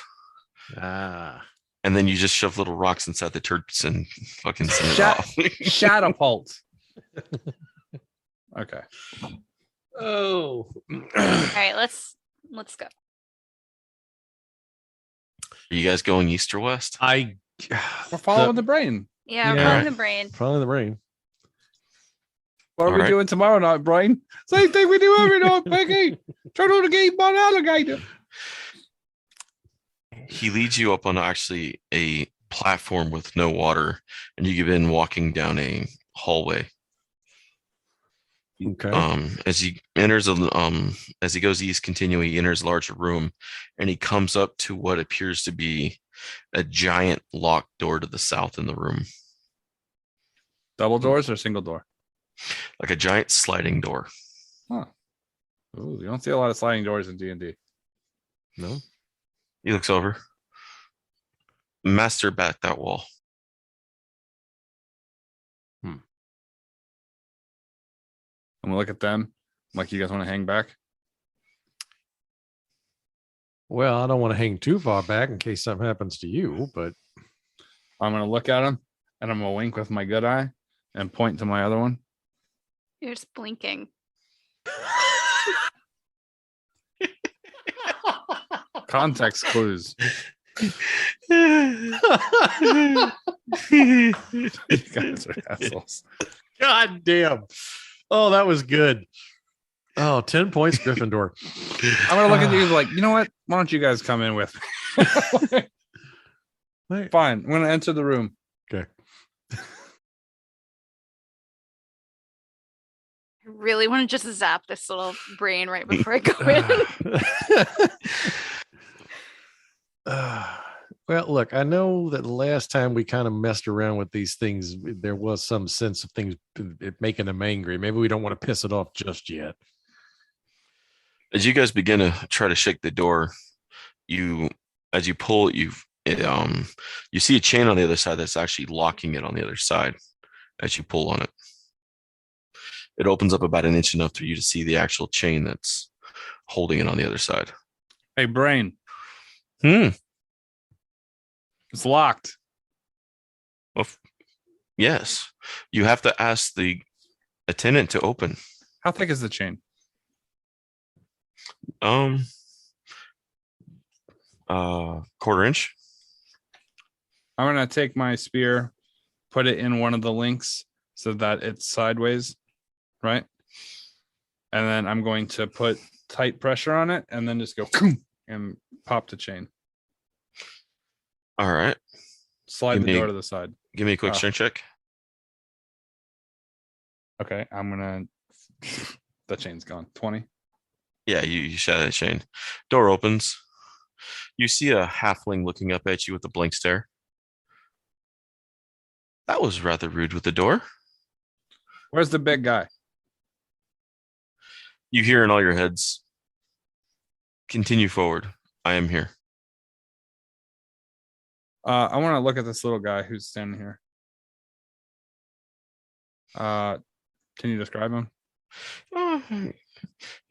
ah, And then you just shove little rocks inside the turds and fucking send it Shut- off. Shadowpult. Okay. oh, All right, let's go. Are you guys going east or west? I We're following the brain. Yeah, we're Yeah. following the brain. probably the brain. What are All we right. doing tomorrow night, brain? Same thing we do every night, Peggy. Turn on the game by the alligator. He leads you up on actually a platform with no water, and you begin walking down a hallway. Okay. As he goes east, continuing, he enters a larger room, and he comes up to what appears to be a giant locked door to the south in the room, Double doors or single door? like a giant sliding door. Ooh, you don't see a lot of sliding doors in D&D. No. He looks over. Master back that wall. I'm gonna look at them. Like, you guys want to hang back? Well, I don't want to hang too far back in case something happens to you, but I'm gonna look at them. And I'm gonna wink with my good eye and point to my other one. You're just blinking. Context clues. God You guys are assholes. damn. Oh, that was good. Oh, 10 points, Gryffindor. I'm gonna look at you like, you know what? Why don't you guys come in with me? Wait. Fine. I'm gonna enter the room. Okay. I really want to just zap this little brain right before I go in. Well, look, I know that the last time we kind of messed around with these things, there was some sense of things making them angry. Maybe we don't want to piss it off just yet. As you guys begin to try to shake the door, as you pull it, you see a chain on the other side that's actually locking it on the other side as you pull on it. It opens up about an inch enough for you to see the actual chain that's holding it on the other side. Hey, brain. It's locked. Well, yes. You have to ask the attendant to open. How thick is the chain? Quarter inch. I'm gonna take my spear, put it in one of the links so that it's sideways, right? And then I'm going to put tight pressure on it and then just go and pop the chain. All right. Slide the door to the side. Give me a quick strength check. Okay, I'm gonna. The chain's gone. 20. Yeah, you shatter the chain. Door opens. You see a halfling looking up at you with a blank stare. That was rather rude with the door. Where's the big guy? You hear in all your heads. Continue forward. I am here. I want to look at this little guy who's standing here. Can you describe him?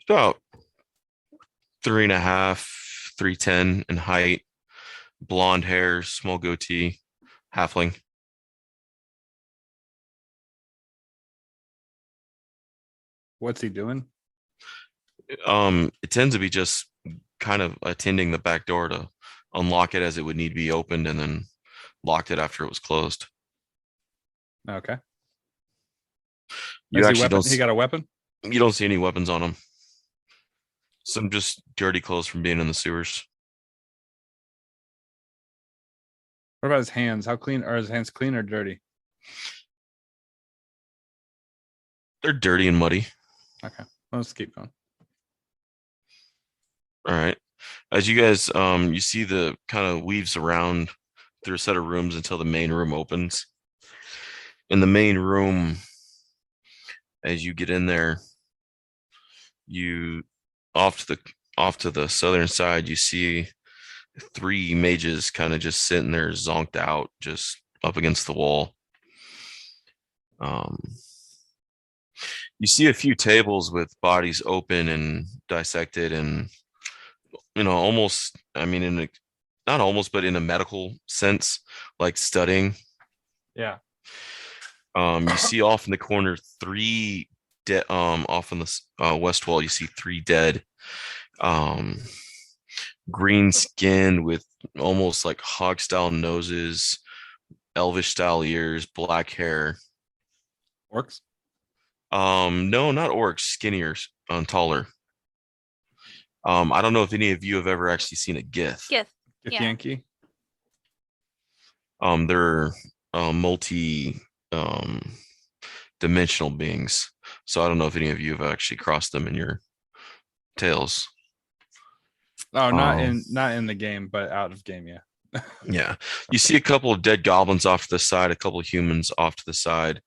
About 3.5, 3'10" in height, blonde hair, small goatee, halfling. What's he doing? It tends to be just kind of attending the back door to unlock it as it would need to be opened and then locked it after it was closed. Okay. You actually don't. He got a weapon? You don't see any weapons on him. Some just dirty clothes from being in the sewers. What about his hands? How clean are his hands? Clean or dirty? They're dirty and muddy. Okay, let's keep going. All right. As you guys, you see the kind of weaves around through a set of rooms until the main room opens. In the main room, as you get in there, you off to the southern side, you see 3 mages kind of just sitting there zonked out, just up against the wall. You see a few tables with bodies open and dissected and, almost, not almost, but in a medical sense, like studying. Yeah. You see off in the corner 3 dead, off on the west wall, you see 3 dead, green skinned with almost like hog style noses, elvish style ears, black hair. Orcs? No, not orcs, skinnier, taller. I don't know if any of you have ever actually seen a Gith. Gith. Yeah. Yankee? They're multi dimensional beings. So I don't know if any of you have actually crossed them in your tales. Oh, not in the game, but out of game, yeah. Yeah. You see a couple of dead goblins off to the side, a couple of humans off to the side.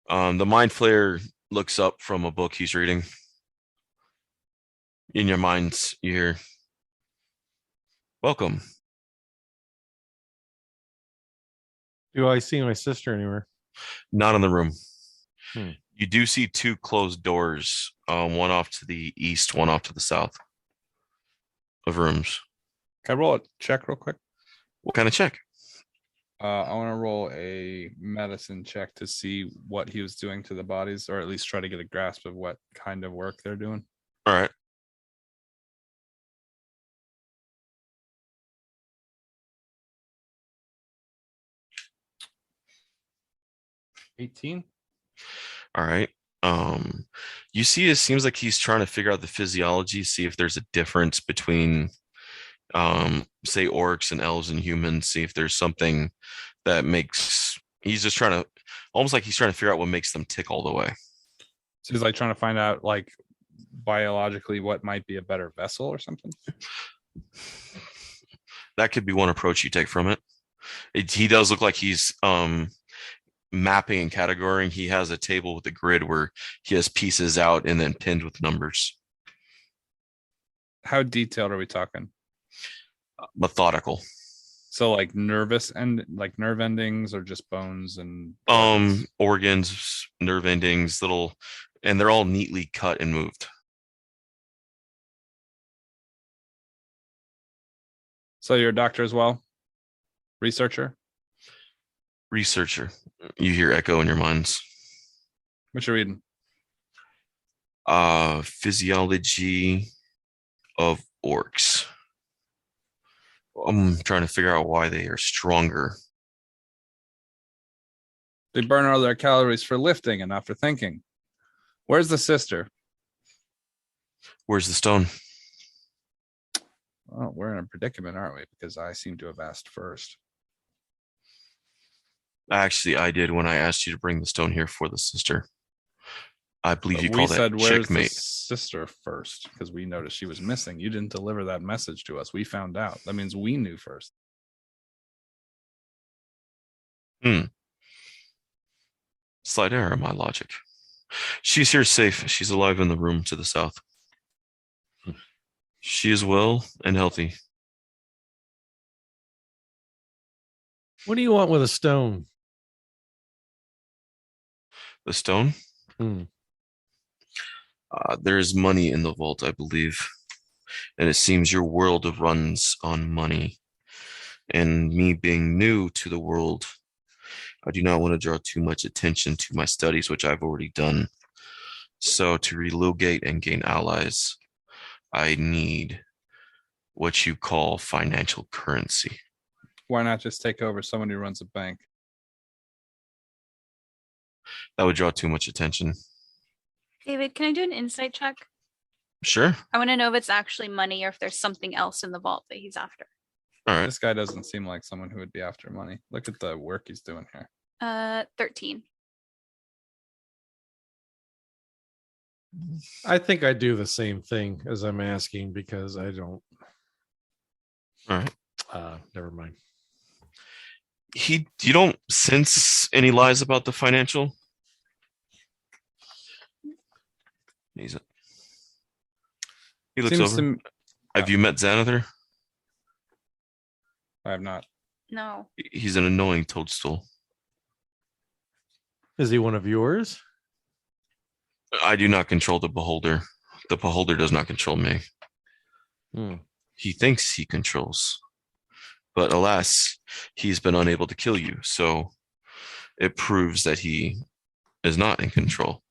The mind flayer looks up from a book he's reading. In your minds, you hear, "Welcome." Do I see my sister anywhere? Not in the room. You do see 2 closed doors, one off to the east, one off to the south of rooms. Can I roll a check real quick? What kind of check? I want to roll a medicine check to see what he was doing to the bodies, or at least try to get a grasp of what kind of work they're doing. All right. 18. All right. You see, it seems like he's trying to figure out the physiology, see if there's a difference between, say, orcs and elves and humans, see if there's something that makes, he's just trying to, almost like he's trying to figure out what makes them tick all the way. So he's like trying to find out, like, biologically what might be a better vessel or something. That could be one approach you take from it. He does look like he's mapping and categorizing. He has a table with a grid where he has pieces out and then pinned with numbers. How detailed are we talking? Methodical. So like nervous and like nerve endings, or just bones and organs, nerve endings, little, and they're all neatly cut and moved. So you're a doctor as well? Researcher? Researcher. You hear echo in your minds. What you reading? Physiology of orcs. I'm trying to figure out why they are stronger. They burn all their calories for lifting and not for thinking. Where's the sister? Where's the stone? Well, we're in a predicament, aren't we? Because I seem to have asked first. Actually, I did when I asked you to bring the stone here for the sister. I believe But you we called that said, where's the checkmate. sister first? Because we noticed she was missing. You didn't deliver that message to us. We found out. That means we knew first. Slight error in my logic. She's here safe. She's alive in the room to the south. She is well and healthy. What do you want with a stone? The stone? There is money in the vault, I believe. And it seems your world runs on money. And me being new to the world, I do not want to draw too much attention to my studies, which I've already done. So to relocate and gain allies, I need what you call financial currency. Why not just take over someone who runs a bank? That would draw too much attention. David, can I do an insight check? Sure. I want to know if it's actually money or if there's something else in the vault that he's after. All right. This guy doesn't seem like someone who would be after money. Look at the work he's doing here. 13. I think I do the same thing as I'm asking because I don't. All right. Never mind. You don't sense any lies about the financial? He looks Seems over. Have you met Xanather? I have not. No. He's an annoying toadstool. Is he one of yours? I do not control the beholder. The beholder does not control me. He thinks he controls. But alas, he's been unable to kill you. So it proves that he is not in control.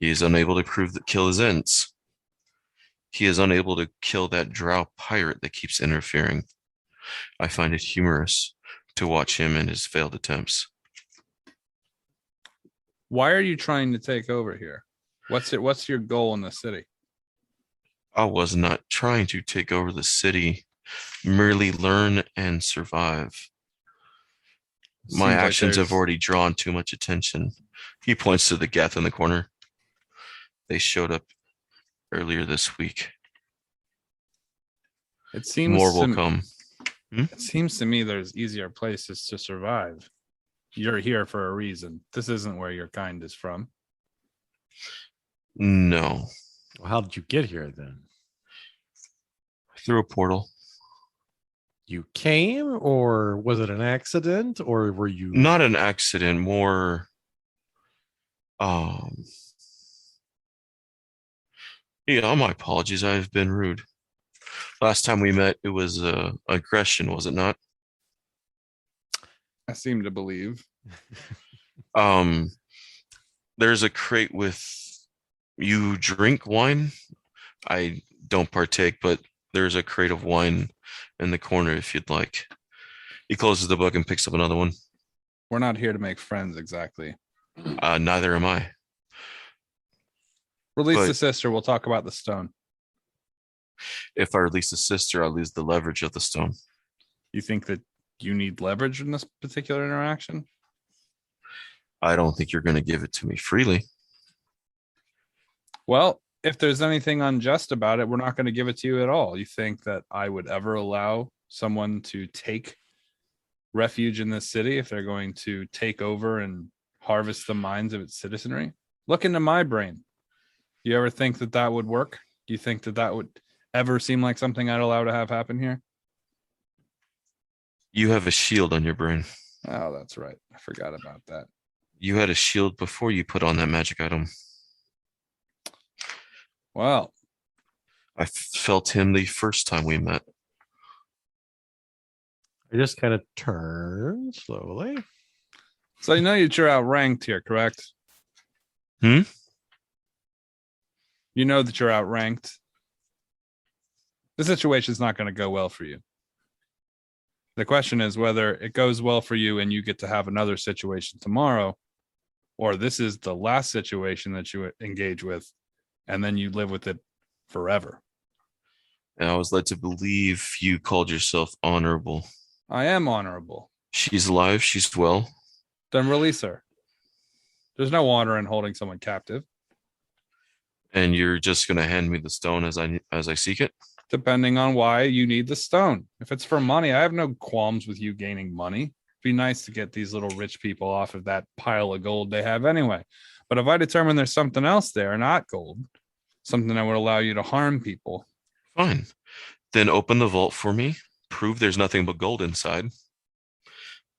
He is unable to kill his ends. He is unable to kill that drow pirate that keeps interfering. I find it humorous to watch him in his failed attempts. Why are you trying to take over here? What's your goal in the city? I was not trying to take over the city, merely learn and survive. My actions have already drawn too much attention. He points to the Geth in the corner. They showed up earlier this week. It seems more will come. It seems to me there's easier places to survive. You're here for a reason. This isn't where your kind is from. No. Well, how did you get here then? Through a portal. You came, or was it an accident, or were you not an accident? More, yeah. My apologies. I've been rude. Last time we met, it was aggression, was it not? I seem to believe. There's a crate with you drink wine. I don't partake, but there's a crate of wine in the corner if you'd like. He closes the book and picks up another one. We're not here to make friends exactly. Neither am I. Release But- the sister. We'll talk about the stone. If I release the sister, I lose the leverage of the stone. You think that you need leverage in this particular interaction? I don't think you're going to give it to me freely. Well, if there's anything unjust about it, we're not going to give it to you at all. You think that I would ever allow someone to take refuge in this city if they're going to take over and harvest the minds of its citizenry? Look into my brain. Do you ever think that that would work? Do you think that that would ever seem like something I'd allow to have happen here? You have a shield on your brain. Oh, that's right. I forgot about that. You had a shield before you put on that magic item. Well, I felt him the first time we met. I just kind of turn slowly. so you know you're outranked here, correct? Hmm? You know that you're outranked. The situation's not going to go well for you. The question is whether it goes well for you and you get to have another situation tomorrow, or this is the last situation that you engage with, and then you live with it forever. And I was led to believe you called yourself honorable. I am honorable. She's alive. She's well. Then release her. There's no honor in holding someone captive. And you're just going to hand me the stone as I seek it? Depending on why you need the stone. If it's for money, I have no qualms with you gaining money. It'd be nice to get these little rich people off of that pile of gold they have anyway. But if I determine there's something else there, not gold, something that would allow you to harm people. Fine. Then open the vault for me. Prove there's nothing but gold inside.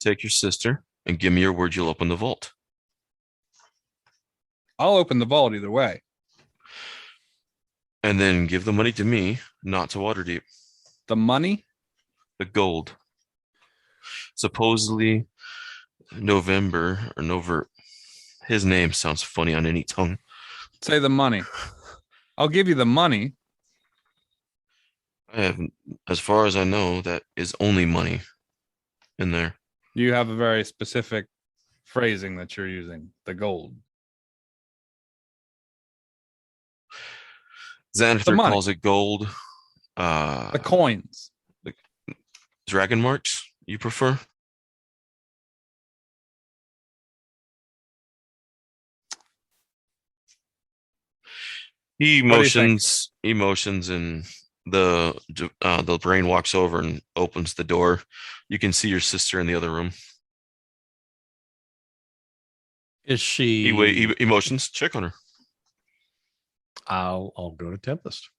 Take your sister and give me your word you'll open the vault. I'll open the vault either way. And then give the money to me, not to Waterdeep. The money? The gold. Supposedly November or Novert. His name sounds funny on any tongue. Say the money. I'll give you the money. I have, as far as I know, that is only money in there. You have a very specific phrasing that you're using. The gold. Xanathar money. calls it gold. The coins. Dragon marks, you prefer? He motions, and the brain walks over and opens the door. You can see your sister in the other room. Is she? He motions. Check on her. I'll go to Tempest.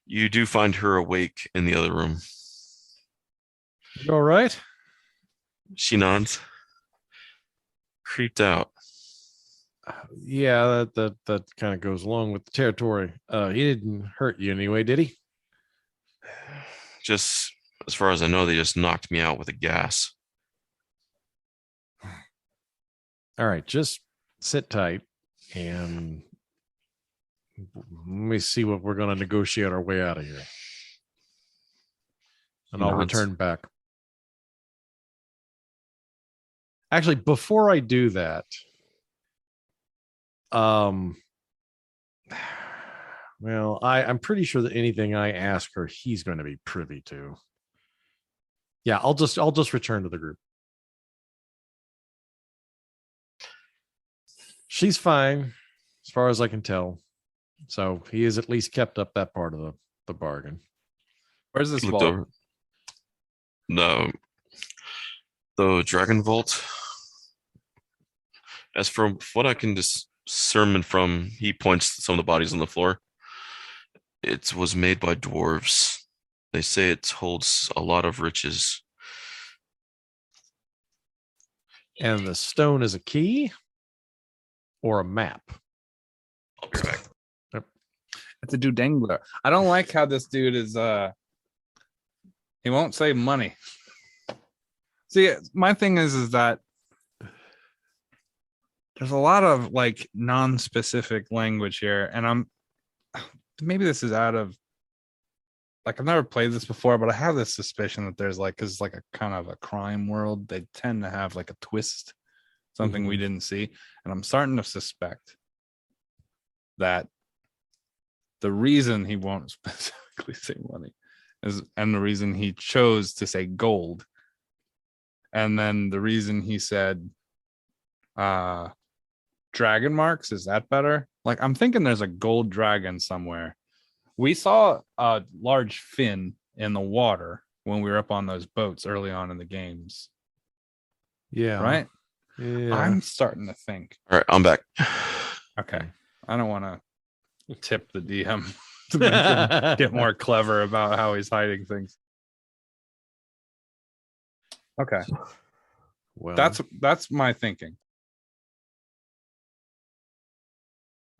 You do find her awake in the other room. You all right? She nods. Creeped out. Yeah, that kind of goes along with the territory. He didn't hurt you anyway, did he? Just as far as I know, they just knocked me out with a gas. All right, just sit tight and let me see what we're going to negotiate our way out of here. And I'll Nods. return back. Actually, before I do that, well, I'm pretty sure that anything I ask her, he's going to be privy to. Yeah, I'll just return to the group. She's fine, as far as I can tell. So he has at least kept up that part of the bargain. Where's this Looked vault? over. No, the Dragon Vault. As from what I can discern from, he points to some of the bodies on the floor. It was made by dwarves. They say it holds a lot of riches. And the stone is a key or a map. I'll be right back. It's a dude dangler. I don't like how this dude is he won't say money. See, my thing is that there's a lot of like non-specific language here, and maybe this is out of like I've never played this before, but I have this suspicion that there's like, because it's like a kind of a crime world, they tend to have like a twist, something we didn't see, and I'm starting to suspect that the reason he won't specifically say money is, and the reason he chose to say gold, and then the reason he said dragon marks, is that better? Like I'm thinking there's a gold dragon somewhere. We saw a large fin in the water when we were up on those boats early on in the games. Yeah. Right? Yeah. I'm starting to think. All right, I'm back. Okay. I don't want to tip the DM to make him get more clever about how he's hiding things. Okay. Well, That's my thinking.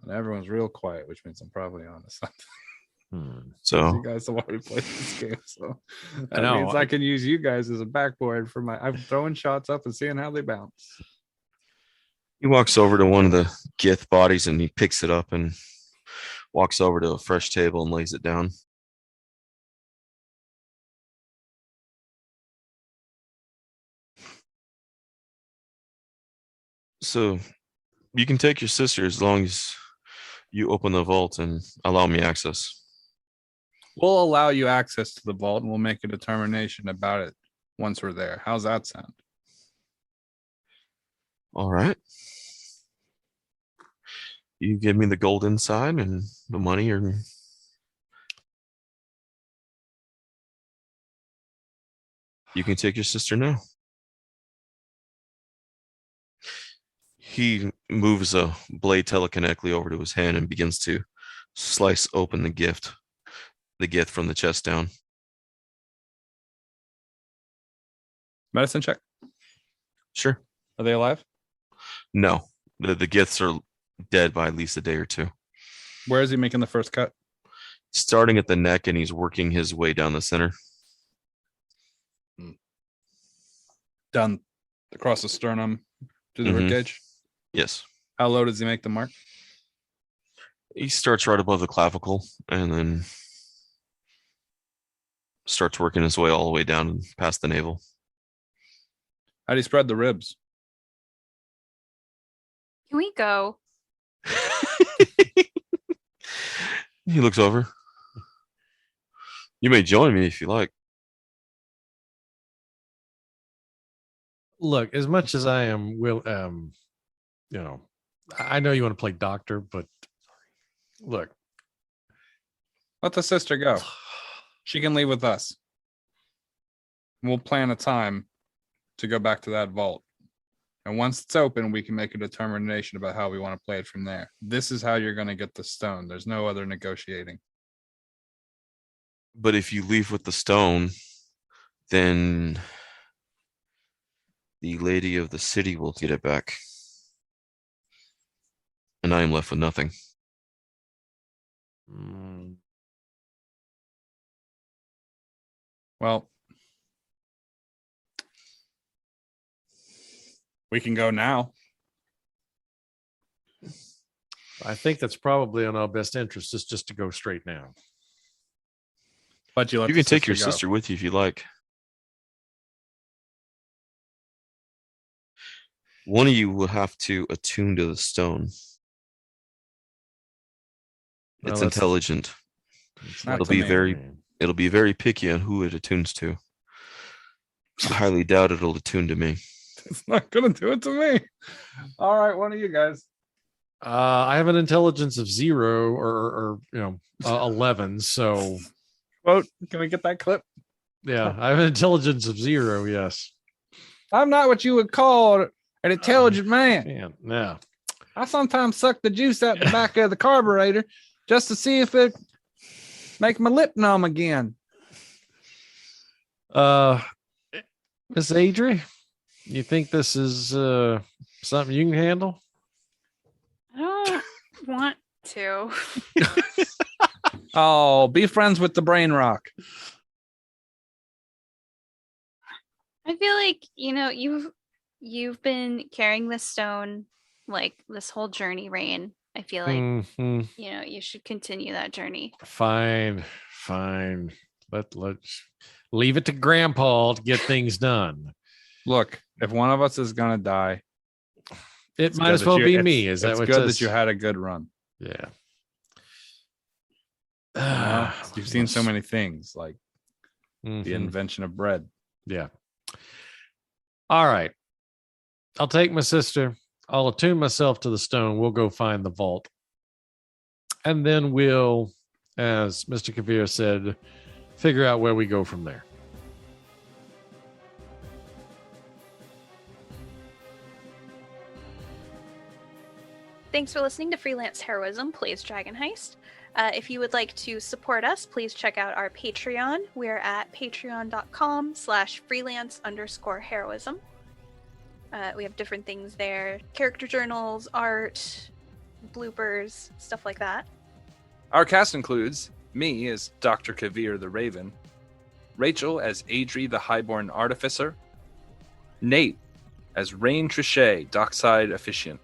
And everyone's real quiet, which means I'm probably on to something. So You guys have already played this game, so that I know. means I can use you guys as a backboard for my. I'm throwing shots up and seeing how they bounce. he walks over to one of the Gith bodies and he picks it up and walks over to a fresh table and lays it down. So you can take your sister as long as you open the vault and allow me access. We'll allow you access to the vault, and we'll make a determination about it once we're there. How's that sound? All right. You give me the gold inside and the money, or you can take your sister now. He moves a blade telekinetically over to his hand and begins to slice open the gift from the chest down. Medicine check. Sure. Are they alive? No, the gifts are dead by at least a day or two. Where is he making the first cut? Starting at the neck, and he's working his way down the center. Down across the sternum to the ribcage. Yes. How low does he make the mark? He starts right above the clavicle and then starts working his way all the way down and past the navel. How do you spread the ribs? Can we go? He looks over. You may join me if you like. look, as much as I am I know you want to play doctor, but look, Let the sister go. She can leave with us. We'll plan a time to go back to that vault. And once it's open, we can make a determination about how we want to play it from there. This is how you're going to get the stone. There's no other negotiating. But if you leave with the stone, then the lady of the city will get it back. And I am left with nothing. Well, we can go now. I think that's probably in our best interest, is just to go straight now. But you can take your sister with you if you like. One of you will have to attune to the stone. No, It's that's- intelligent. Not It'll to be me. it'll be very picky on who it attunes to. I highly doubt it'll attune to me. It's not going to do it to me. All right, one of you guys. I have an intelligence of 0 or 11. So Quote, can we get that clip? yeah, I have an intelligence of 0. Yes. I'm not what you would call an intelligent man. Man, yeah. I sometimes suck the juice out the back of the carburetor just to see if it make my lip numb again. Miss Adri, you think this is something you can handle? I don't want to. Oh, be friends with the brain rock. I feel like, you've been carrying this stone like this whole journey, Rain. I feel like, Mhm. you should continue that journey. Fine. Let's leave it to Grandpa to get things done. Look, if one of us is gonna die, It it's might good as that well you- be it's- me. Is that it's what good it that you says? had a good run? Yeah. You've seen so many things, like the Mhm. invention of bread. Yeah. All right. I'll take my sister. I'll attune myself to the stone. We'll go find the vault. And then we'll, as Mr. Kavir said, figure out where we go from there. Thanks for listening to Freelance Heroism Plays Dragon Heist. If you would like to support us, please check out our Patreon. We're at patreon.com/freelance_heroism. We have different things there. Character journals, art, bloopers, stuff like that. Our cast includes me as Dr. Kavir the Raven, Rachel as Adri the Highborn Artificer, Nate as Rain Trichet, Dockside Officiant,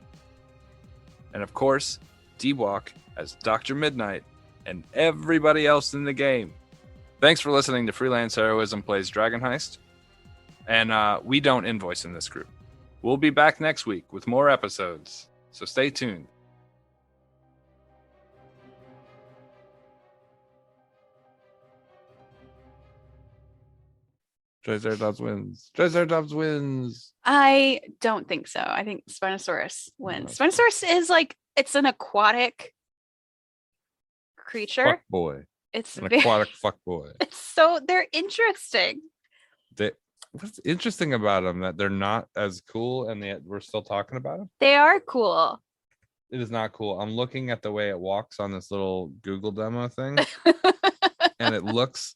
and of course, D-Walk as Dr. Midnight, and everybody else in the game. Thanks for listening to Freelance Heroism Plays Dragon Heist, and we don't invoice in this group. We'll be back next week with more episodes, so stay tuned. Triceratops wins. Triceratops wins. I don't think so. I think Spinosaurus wins. No. Spinosaurus is like, it's an aquatic creature. Fuck boy. It's An very- aquatic fuck boy. It's so, they're interesting. What's interesting about them that they're not as cool, and yet we're still talking about them? They are cool. It is not cool. I'm looking at the way it walks on this little Google demo thing, and it looks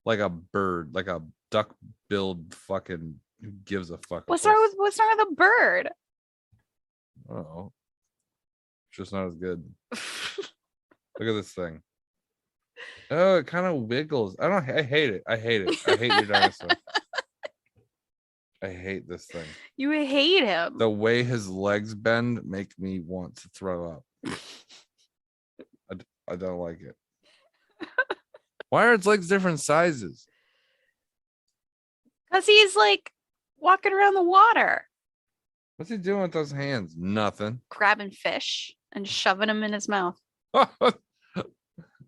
like a bird, like a duck-billed fucking. Who gives a fuck? What's wrong with the bird? Oh, it's just not as good. Look at this thing. Oh, it kind of wiggles. I hate it. I hate your dinosaur. I hate this thing. You hate him. The way his legs bend make me want to throw up. I don't like it. Why are its legs different sizes? Because he's like walking around the water, What's he doing with those hands? Nothing. grabbing fish and shoving them in his mouth. What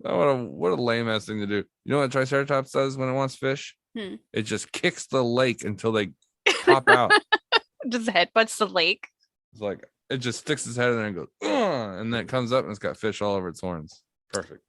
a lame ass thing to do. You know what a Triceratops does when it wants fish? It just kicks the lake until they pop out. Just headbutts the lake. It's like it just sticks its head in there and goes, "Ugh," and then it comes up and it's got fish all over its horns. Perfect.